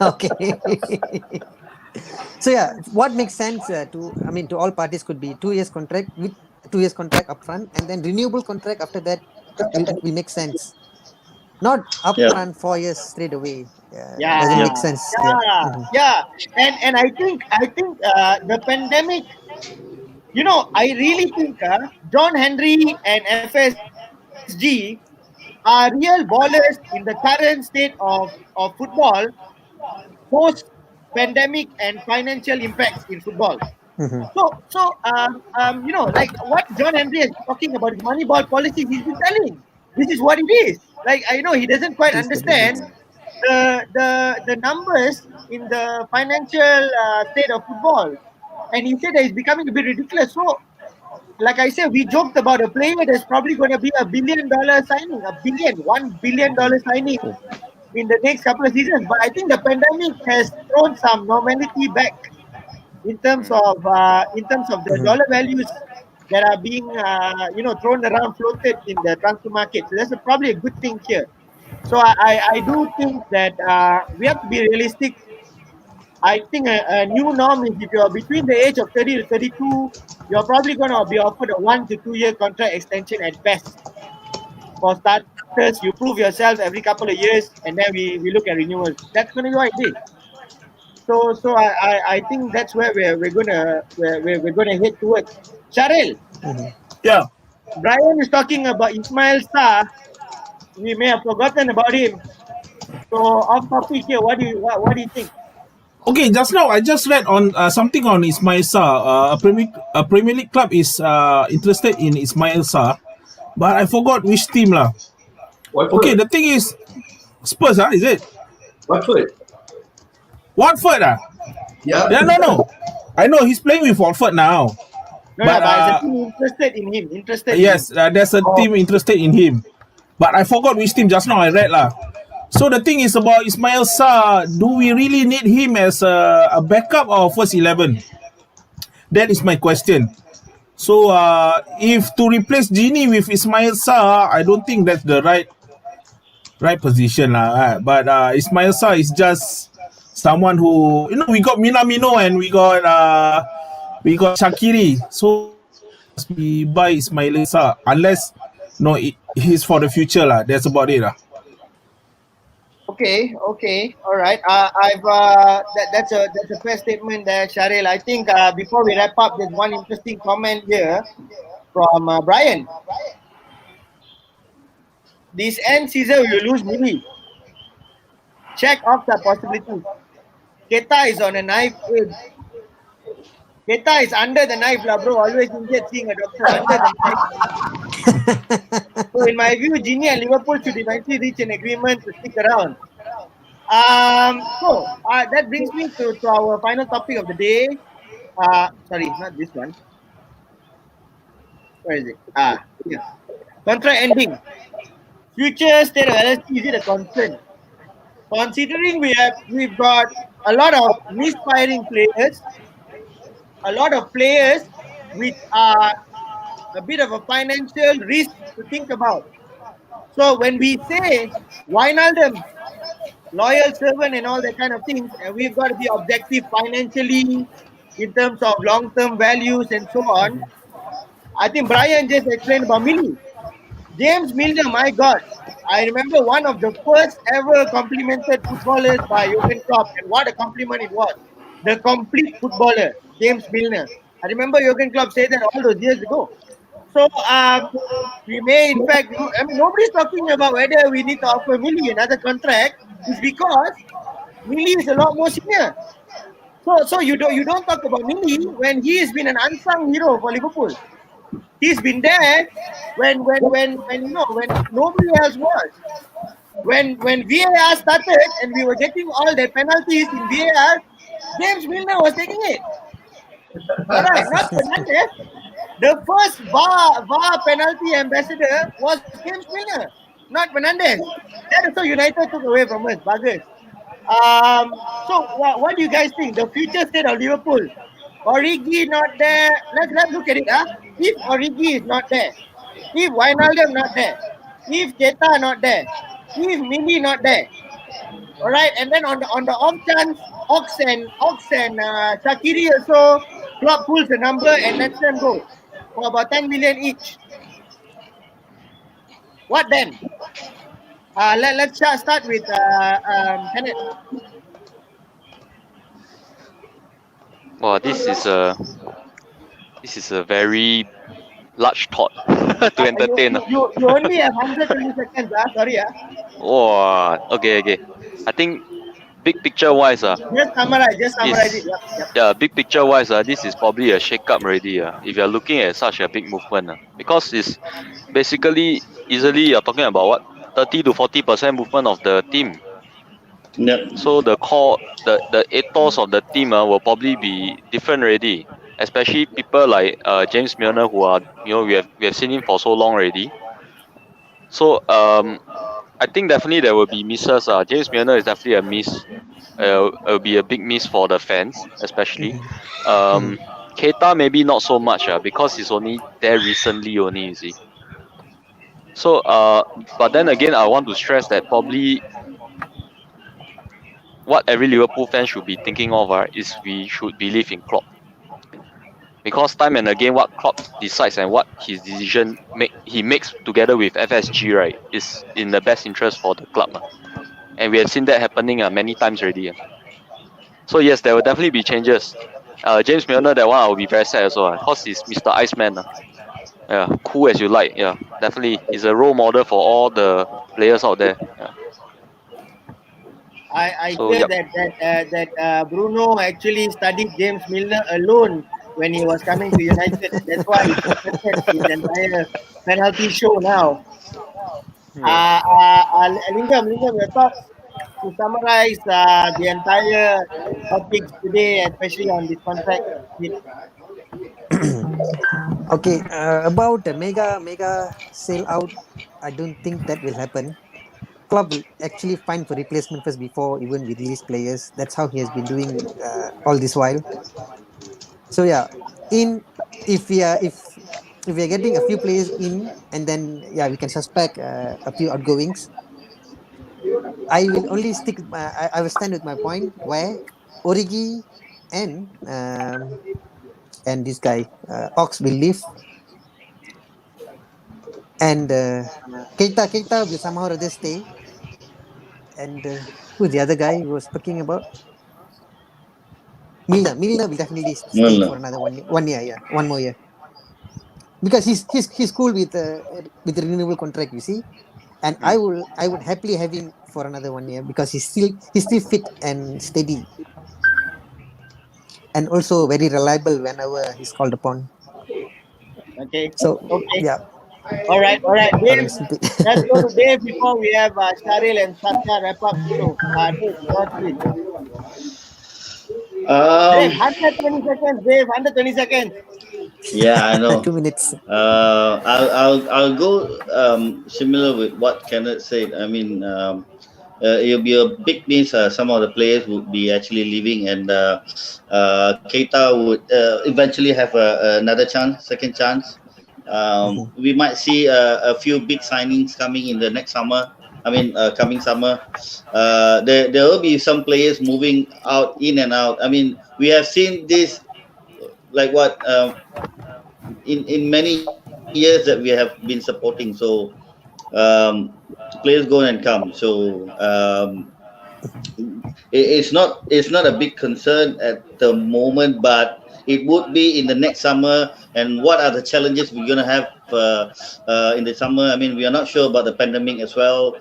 F: Okay. So yeah, what makes sense to all parties could be 2 years contract with 2 years contract upfront, and then renewable contract after that will make sense. Not upfront 4 years straight away. Doesn't
B: Yeah,
F: make sense.
B: yeah. And I think the pandemic. I really think John Henry and FSG are real ballers in the current state of football post pandemic and financial impacts in football.
F: Mm-hmm.
B: Like what John Henry is talking about his money ball policies, he's been telling this is what it is. Like I know he doesn't quite
F: It is what it is.
B: understand the numbers in the financial state of football, and he said that it's becoming a bit ridiculous. So, like I said, we joked about a player that's probably going to be $1 billion signing, $1 billion signing in the next couple of seasons. But I think the pandemic has thrown some normality back in terms of the
F: Mm-hmm.
B: dollar values that are being thrown around, floated in the transfer market. So that's probably a good thing here. So I do think that we have to be realistic. I think a new norm is if you're between the age of 30 to 32, you're probably going to be offered a 1 to 2 year contract extension at best. For starters, you prove yourself every couple of years, and then we look at renewals. That's going to be what it is. So I think that's where we're gonna head towards. Sharil,
F: Mm-hmm.
E: Yeah.
B: Brian is talking about Ismail Sarr. We may have forgotten about him. So off topic here. What do you think?
E: Okay, just now I just read on something on Ismail Sarr. A Premier League club is interested in Ismail Sarr, but I forgot which team lah. Okay,
C: Watford.
E: the thing is Spurs, is it?
C: Watford.
E: Watford,
C: Yeah.
E: Yeah, no. I know he's playing with Watford now.
B: No,
E: But
B: but as a team interested in him.
E: yes, there's a team interested in him. But I forgot which team just now I read lah. So the thing is about Ismail Sarr, do we really need him as a backup or first 11? That is my question. So if to replace GINI with Ismail Sarr, I don't think that's the right position lah. But Ismail Sarr is just someone who we got Minamino and we got Shaqiri. So we buy Ismail Sarr unless he's for the future lah. That's about it lah.
B: Okay, all right. That's a fair statement there, Sharil. I think before we wrap up, there's one interesting comment here from Brian. This end season we will lose Mili. Check off the possibilities. Keta is on a knife edge. Keta is under the knife, lah, bro. Always injured, seeing a doctor under the knife. So in my view, GINI and Liverpool should eventually reach an agreement to stick around. That brings me to our final topic of the day. Sorry, not this one. Where is it? Yeah. Contract ending. Future state of LSD, is it a concern? Considering we've got a lot of misfiring players, a lot of players which are a bit of a financial risk to think about. So when we say Wijnaldum, loyal servant and all that kind of things, and we've got to be objective financially in terms of long-term values and so on. I think Brian just explained about Millie. James Milner, my God. I remember one of the first ever complimented footballers by Jurgen Klopp, and what a compliment it was. The complete footballer, James Milner. I remember Jurgen Klopp said that all those years ago. So we may, in fact, nobody's talking about whether we need to offer Millie another contract. It's because Millie is a lot more senior. So you don't talk about Millie when he has been an unsung hero for Liverpool. He's been there when nobody else was. When VAR started and we were getting all the penalties in VAR, James Milner was taking it. All right, not Fernandes. The first VAR penalty ambassador was James Milner, not Fernandes. That is so United took away from us, buggers. So what do you guys think? The future state of Liverpool? Origi not there. Let's look at it. If Origi is not there, if Wijnaldum not there, if Keta not there, if Mindi not there, all right. And then on the off chance, Ox and Shaqiri also, Klopp pulls the number and lets them go for about 10 million each. What then? Let's start with Kenneth.
D: Wow, this is a very large thought to entertain.
B: You only have 120 seconds. Sorry.
D: Wow. Okay. I think big picture wise,
B: Just summarize it.
D: is big picture wise, this is probably a shake up already. If you're looking at such a big movement, because it's basically easily you're talking about what 30 to 40% movement of the team.
H: Yep.
D: So the ethos of the team will probably be different already. Especially people like James Milner, who are we have seen him for so long already. So I think definitely there will be misses. James Milner is definitely a miss. It'll be a big miss for the fans, especially. Keita maybe not so much, because he's only there recently only, you see. So but then again, I want to stress that probably what every Liverpool fan should be thinking of is we should believe in Klopp. Because time and again, what Klopp decides and what his decision he makes together with FSG, right, is in the best interest for the club. And we have seen that happening many times already. So yes, there will definitely be changes. James Milner, that one I will be very sad also, because he's Mr. Iceman. Yeah, cool as you like. Yeah, definitely, he's a role model for all the players out there. Yeah.
B: I
D: So
B: hear
D: yep.
B: that Bruno actually studied James Milner alone when he was coming to United. That's why he perfected his entire penalty show now. Lingam, your thoughts to summarize the entire topics today, especially on this contract.
F: Okay, about the mega sale out, I don't think that will happen. Club will actually find for replacement first before even we release players. That's how he has been doing all this while. So yeah, in if we are getting a few players in, and then we can suspect a few outgoings. I will only stick. I will stand with my point where Origi and this guy Ox will leave, and Keita will somehow or other stay. And who's the other guy who was speaking about? Milner will definitely stay for
H: Well,
F: another 1 year, yeah, 1 more year, because he's cool with the renewable contract, you see. And I would happily have him for another 1 year because he's still fit and steady, and also very reliable whenever he's called upon.
B: Okay.
F: So
B: Okay.
F: yeah,
B: All right.
F: short
B: Dave,
F: and sweet.
B: let's go to Dave before we have Sharil and Satya wrap up the show. Dave, yours please. Dave,
H: um,
B: 120 seconds. Dave, 120 seconds.
H: yeah, I know.
F: 2 minutes.
H: I'll go similar with what Kenneth said. I mean, it'll be a big miss. Some of the players would be actually leaving, and Keita would eventually have another chance, second chance.
F: Mhm.
H: We might see a few big signings coming in the next summer. I mean, coming summer, there will be some players moving out, in and out. I mean, we have seen this, like what in many years that we have been supporting. So um, players go and come. So it's not a big concern at the moment, but it would be in the next summer. And what are the challenges we're going to have in the summer? I mean, we are not sure about the pandemic as well.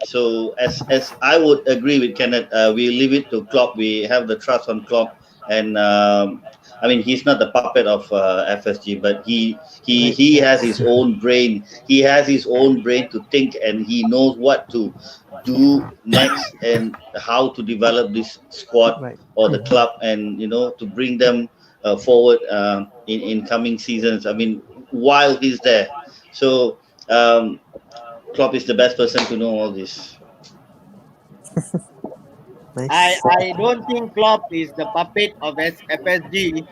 H: So as I would agree with Kenneth, we leave it to Klopp. We have the trust on Klopp, and I mean, he's not the puppet of FSG, but
F: Right.
H: he
F: Yeah.
H: has his own brain. He has his own brain to think, and he knows what to do next and how to develop this squad
F: Right.
H: or the
F: Mhm.
H: club, and to bring them forward in coming seasons. I mean, while he's there. So Klopp is the best person to know all this.
F: Nice.
B: I don't think Klopp is the puppet of FSG,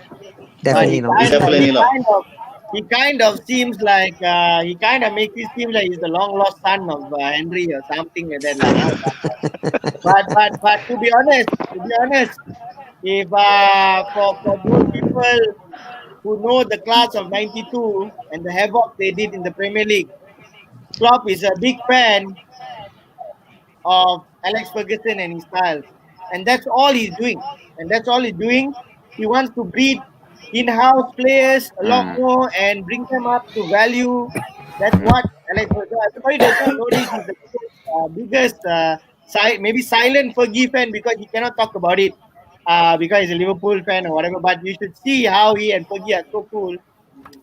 B: but
F: Definitely
B: he
F: not.
B: kind of
H: Definitely not.
B: he kind of seems like he kind of makes it seem like he's the long lost son of Henry or something like that. But to be honest, if for those people who know the class of '92 and the havoc they did in the Premier League, Klopp is a big fan of Alex Ferguson and his styles. And that's all he's doing. He wants to breed in-house players a lot more and bring them up to value. That's what Alex Ferguson. Everybody does not know this. He's the biggest maybe silent Fergie fan because he cannot talk about it because he's a Liverpool fan or whatever. But you should see how he and Fergie are so cool.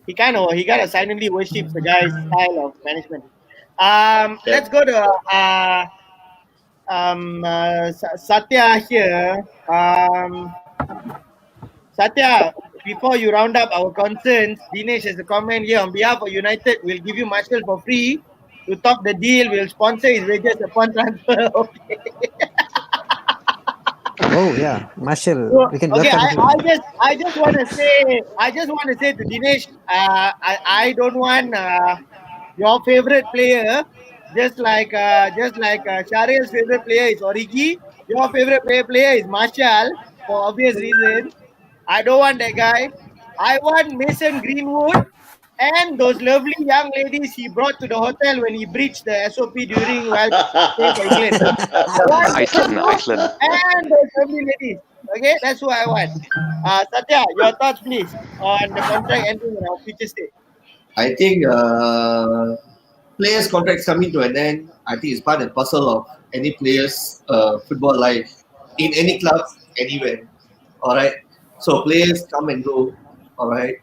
B: He kind of silently worships the guy's style of management. Let's go to Satya here. Satya, before you round up our concerns, Dinesh has a comment here. On behalf of United, we'll give you Marshall for free. To top the deal, we'll sponsor his wages upon transfer. Okay.
F: Oh yeah, Marshall.
B: So,
F: We can
B: okay,
F: welcome him.
B: I just want to say to Dinesh, I don't want your favorite player, just like Shariel's favorite player is Origi. Your favorite player is Marshall for obvious reasons. I don't want that guy. I want Mason Greenwood and those lovely young ladies he brought to the hotel when he breached the SOP during while staying for England.
D: Iceland.
B: And those lovely ladies. Okay, that's who I want. Satya, your thoughts, please, on the contract ending in our future state.
C: I think players' contracts coming to an end. I think it's part and parcel of any player's football life in any club, anywhere. All right. So players come and go. All right.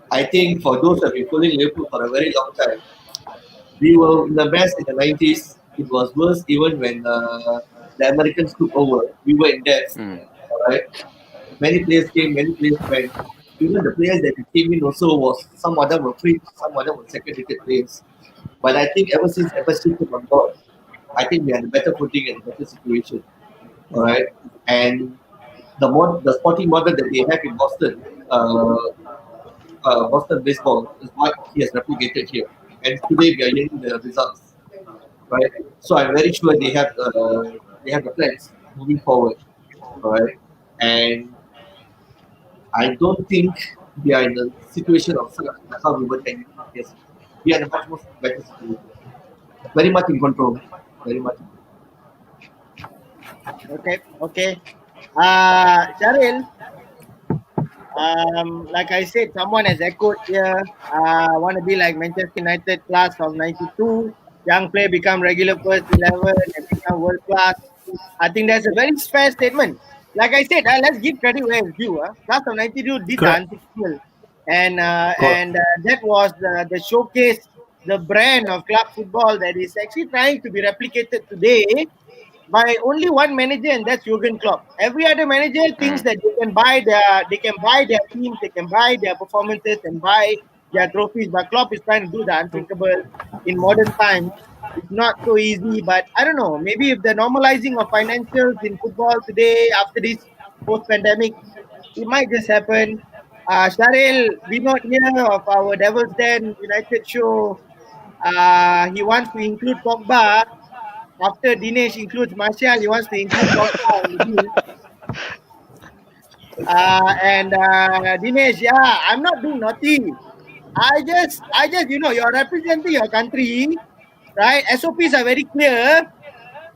C: I think for those who have been following Liverpool for a very long time, we were the best in the 90s. It was worse even when the Americans took over. We were in debt. All right. Many players came, many players went. Even the players that came in also was some of them were free, some of them were second-rated players. But I think ever since FSC came on board, I think we had a better footing and a better situation. All right. And the sporting model that they have in Boston, Boston baseball, is what he has replicated here. And today we are getting the results, right? So I'm very sure they have the plans moving forward, right? And I don't think we are in a situation of how we were 10 years. We are in a much more better situation. Very much in control. Very much.
B: Okay. Sharil, like I said, someone has echoed here. Want to be like Manchester United class of '92. Young player become regular first 11 and become world class. I think that's a very fair statement. Like I said, let's give credit where it's due. Class of '92 did the unthinkable, and that was the showcase, the brand of club football that is actually trying to be replicated today by only one manager, and that's Jurgen Klopp. Every other manager thinks that they can buy their teams, they can buy their performances and buy their trophies. But Klopp is trying to do the unthinkable in modern times. It's not so easy, but I don't know. Maybe if the normalizing of financials in football today after this post-pandemic, it might just happen. Sharil, we not hear of our Devil's Den United show. He wants to include Pogba. After Dinesh includes Martial, he wants to include Pogba in the deal. And Dinesh, yeah, I'm not being naughty. I just, you're representing your country, right? SOPs are very clear.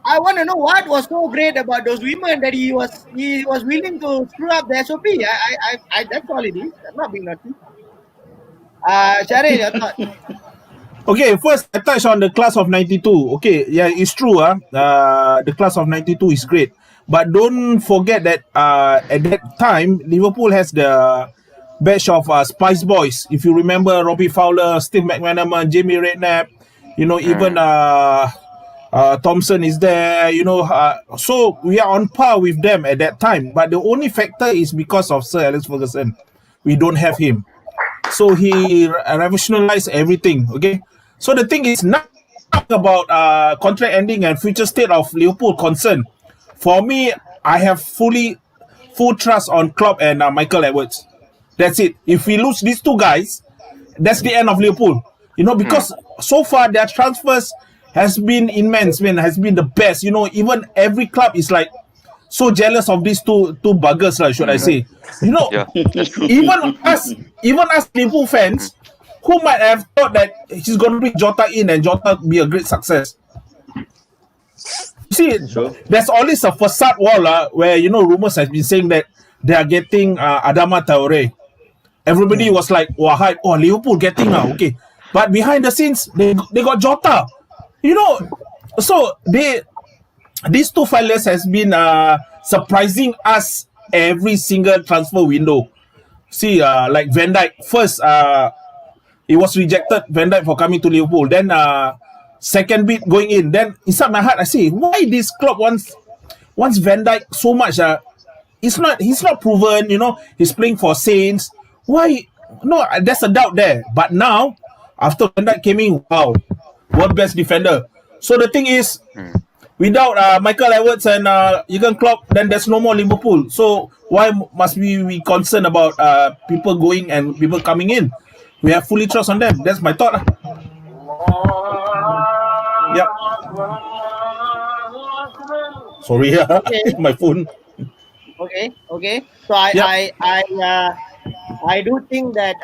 B: I want to know what was so great about those women that he was willing to screw up the SOP. I that's all it is. I'm not being naughty. Sharil, your thoughts?
E: Okay, first I touch on the class of 92. Okay, yeah, it's true. The class of 92 is great. But don't forget that at that time, Liverpool has the batch of Spice Boys. If you remember, Robbie Fowler, Steve McManaman, Jamie Redknapp, even Thompson is there, so we are on par with them at that time. But the only factor is because of Sir Alex Ferguson. We don't have him. So he revolutionized everything, okay? So the thing is not about contract ending and future state of Liverpool concern. For me, I have full trust on Klopp and Michael Edwards. That's it. If we lose these two guys, that's the end of Liverpool. Because so far their transfers has been immense, man, has been the best. Even every club is like so jealous of these two buggers, should I say.
D: Yeah, that's true.
E: Even us Liverpool fans, who might have thought that he's going to bring Jota in and Jota be a great success. See,
H: Sure.
E: there's always a facade wall where rumors has been saying that they are getting Adama Traore. Everybody was like, "Wow, hype! Oh, Liverpool getting okay." But behind the scenes, they got Jota. So these two fellas has been surprising us every single transfer window. See, like Van Dijk first, it was rejected. Van Dijk for coming to Liverpool. Then second bid going in. Then inside my heart, I say, why this club wants Van Dijk so much? He's not proven. He's playing for Saints. Why? No, there's a doubt there. But now, after Van Dijk came in, wow, world best defender. So the thing is, without Michael Edwards and Jurgen Klopp, then there's no more Liverpool. So why must we be concerned about people going and people coming in? We have fully trust on them. That's my thought. Yep. Sorry, my phone.
B: Okay. So I do think that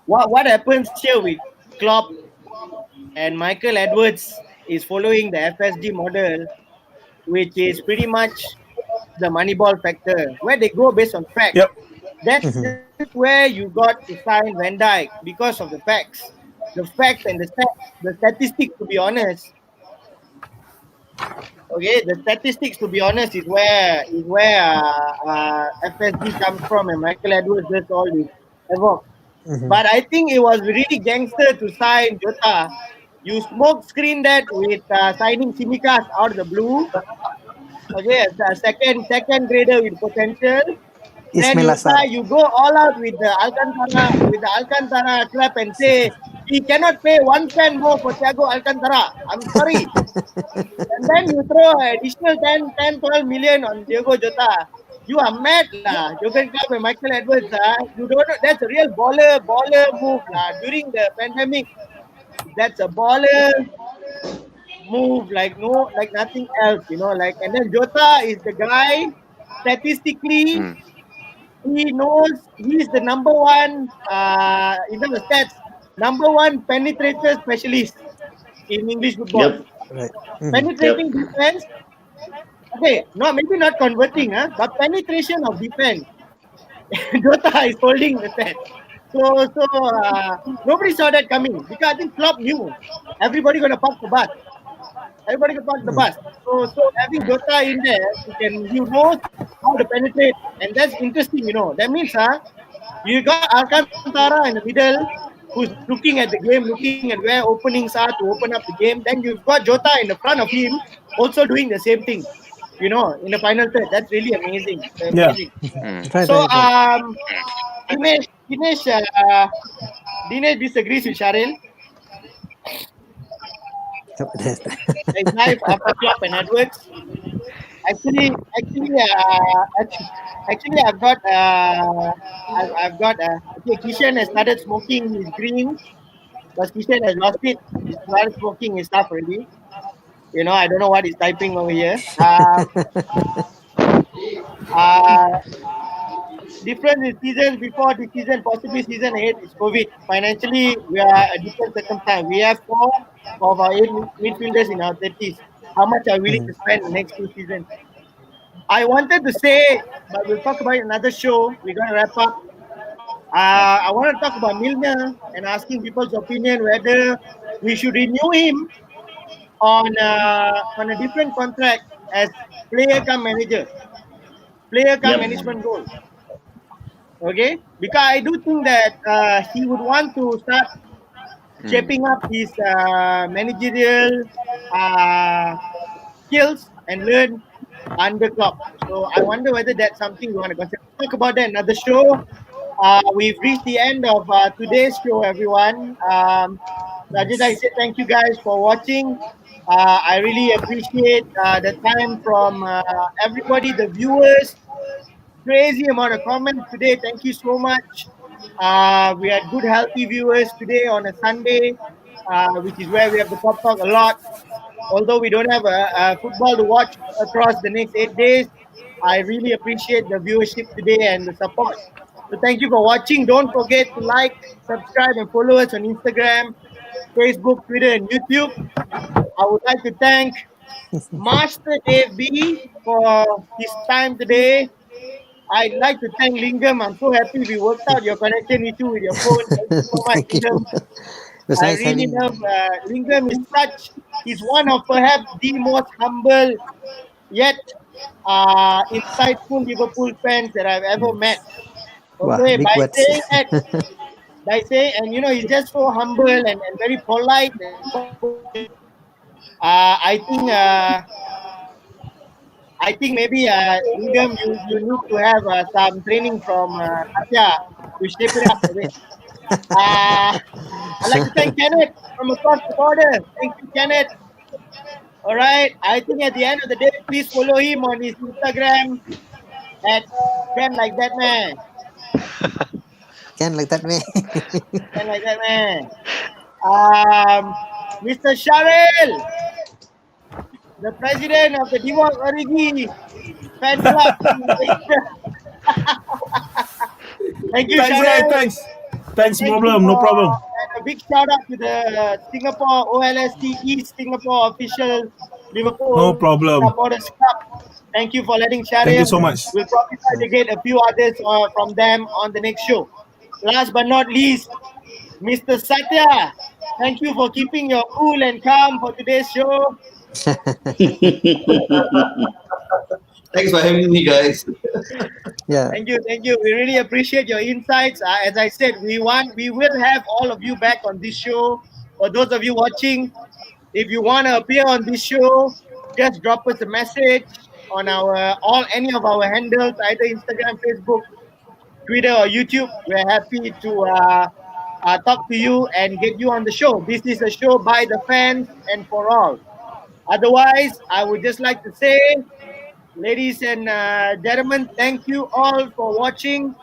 B: what happens here with Klopp and Michael Edwards is following the FSD model, which is pretty much the Moneyball factor, where they go based on facts.
E: Yep.
B: That's where you got to sign Van Dijk because of the facts. The facts and the statistics, to be honest. Okay, the statistics, to be honest, is where FSD comes from, and Michael Edwards does all this. But I think it was really gangster to sign Jota. You smoke screen that with signing Simikas out of the blue. Okay, a second grader with potential. Then you go all out with the Alcantara club and say he cannot pay 1 cent more for Thiago Alcantara. I'm sorry. And then you throw an additional 12 million on Diego Jota. You are mad lah. Jurgen Klopp and Michael Edwards you don't know. That's a real baller move lah. During the pandemic, that's a baller move like nothing else, and then Jota is the guy statistically. He knows he's the number one in terms of stats, number one penetrator specialist in English football.
H: Yep.
F: Right.
B: Penetrating defense. Okay, no, maybe not converting, but penetration of defense. Jota is holding the set. So nobody saw that coming because I think Klopp knew everybody gonna park the bus. So having Jota in there, he knows how to penetrate, and that's interesting. That means you got Alcantara in the middle, who's looking at the game, looking at where openings are to open up the game. Then you've got Jota in the front of him, also doing the same thing. In the final third. That's really amazing.
E: Yeah.
B: So Dinesh disagrees with Sharil. His life after Klopp and Edwards. Actually, I've got Kishan has started smoking his green, because Kishan has lost it. He started smoking his stuff already. I don't know what he's typing over here. Different in seasons before the season, possibly season 8 is COVID. Financially, we are a different circumstance. We have 4 of our 8 midfielders in our 30s. How much are we willing to spend the next 2 seasons? I wanted to say, but we'll talk about it in another show. We're going to wrap up. I want to talk about Milner and asking people's opinion whether we should renew him on a different contract as player come manager, management role. Okay, because I do think that he would want to start shaping up his managerial skills and learn under Klopp. So I wonder whether that's something we want to consider. Talk about that in another show. We've reached the end of today's show, everyone. I just like to say thank you guys for watching. I really appreciate the time from everybody, the viewers. Crazy amount of comments today. Thank you so much. We had good, healthy viewers today on a Sunday, which is where we have the Pop Talk a lot. Although we don't have a football to watch across the next 8 days, I really appreciate the viewership today and the support. So thank you for watching. Don't forget to like, subscribe, and follow us on Instagram, Facebook, Twitter, and YouTube. I would like to thank Master Dave B for his time today. I'd like to thank Lingam. I'm so happy we worked out your connection issue with your phone. Thank you so much,
F: Thank you.
B: Lingam.
F: It was
B: I
F: nice
B: really
F: having.
B: love Lingam. He's one of perhaps the most humble yet insightful Liverpool fans that I've ever met.
F: Wow,
B: Okay,
F: big
B: by
F: words.
B: saying that, and he's just so humble and very polite and composed. I think maybe Lingam, you need to have some training from Satya to shape it up a bit. I'd like to thank Kenneth from across the border. Thank you, Kenneth. All right. I think at the end of the day, please follow him on his Instagram at Ken Like That Man.
F: Can like that way.
B: Ken Like That Man. Mr. Sharil, the president of the Diwak Origi fan club in Malaysia. Thank you,
E: Thanks, guys.
B: Sharil.
E: Thanks,
B: Thank you
E: problem. No problem.
B: and a big shout out to the Singapore OLSC East Singapore official
E: No
B: Liverpool
E: problem.
B: supporters club. Thank you for letting
E: Thank you
B: Sharim.
E: so much.
B: We'll probably try to get a few others from them on the next show. Last but not least, Mr. Satya. Thank you for keeping your cool and calm for today's show.
C: Thanks for having me, guys.
F: Yeah.
B: Thank you. We really appreciate your insights. As I said, we will have all of you back on this show. For those of you watching, if you want to appear on this show, just drop us a message on any of our handles, either Instagram, Facebook, Twitter, or YouTube. We're happy to talk to you and get you on the show. This is a show by the fans and for all. Otherwise, I would just like to say, ladies and gentlemen, thank you all for watching.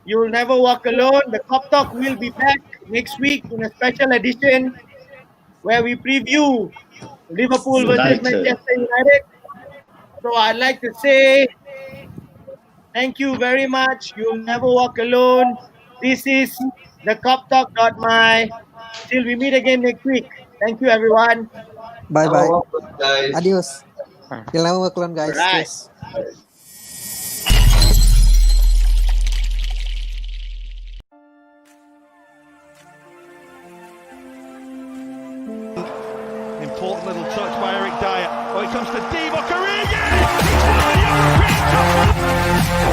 B: You'll never walk alone. The Cop Talk will be back next week in a special edition where we preview Liverpool versus
H: United.
B: Manchester United. So I'd like to say thank you very much. You'll never walk alone. This is the KOPTALK.my. Till we meet again next week. Thank you, everyone.
F: Bye
C: Have a
F: bye.
C: wonderful day, guys.
F: Adios. You'll never work alone,
B: All
F: guys.
B: right.
F: Cheers.
A: Important little touch by Eric Dyer. Oh, it comes to Divock Origi! He's won the European Cup!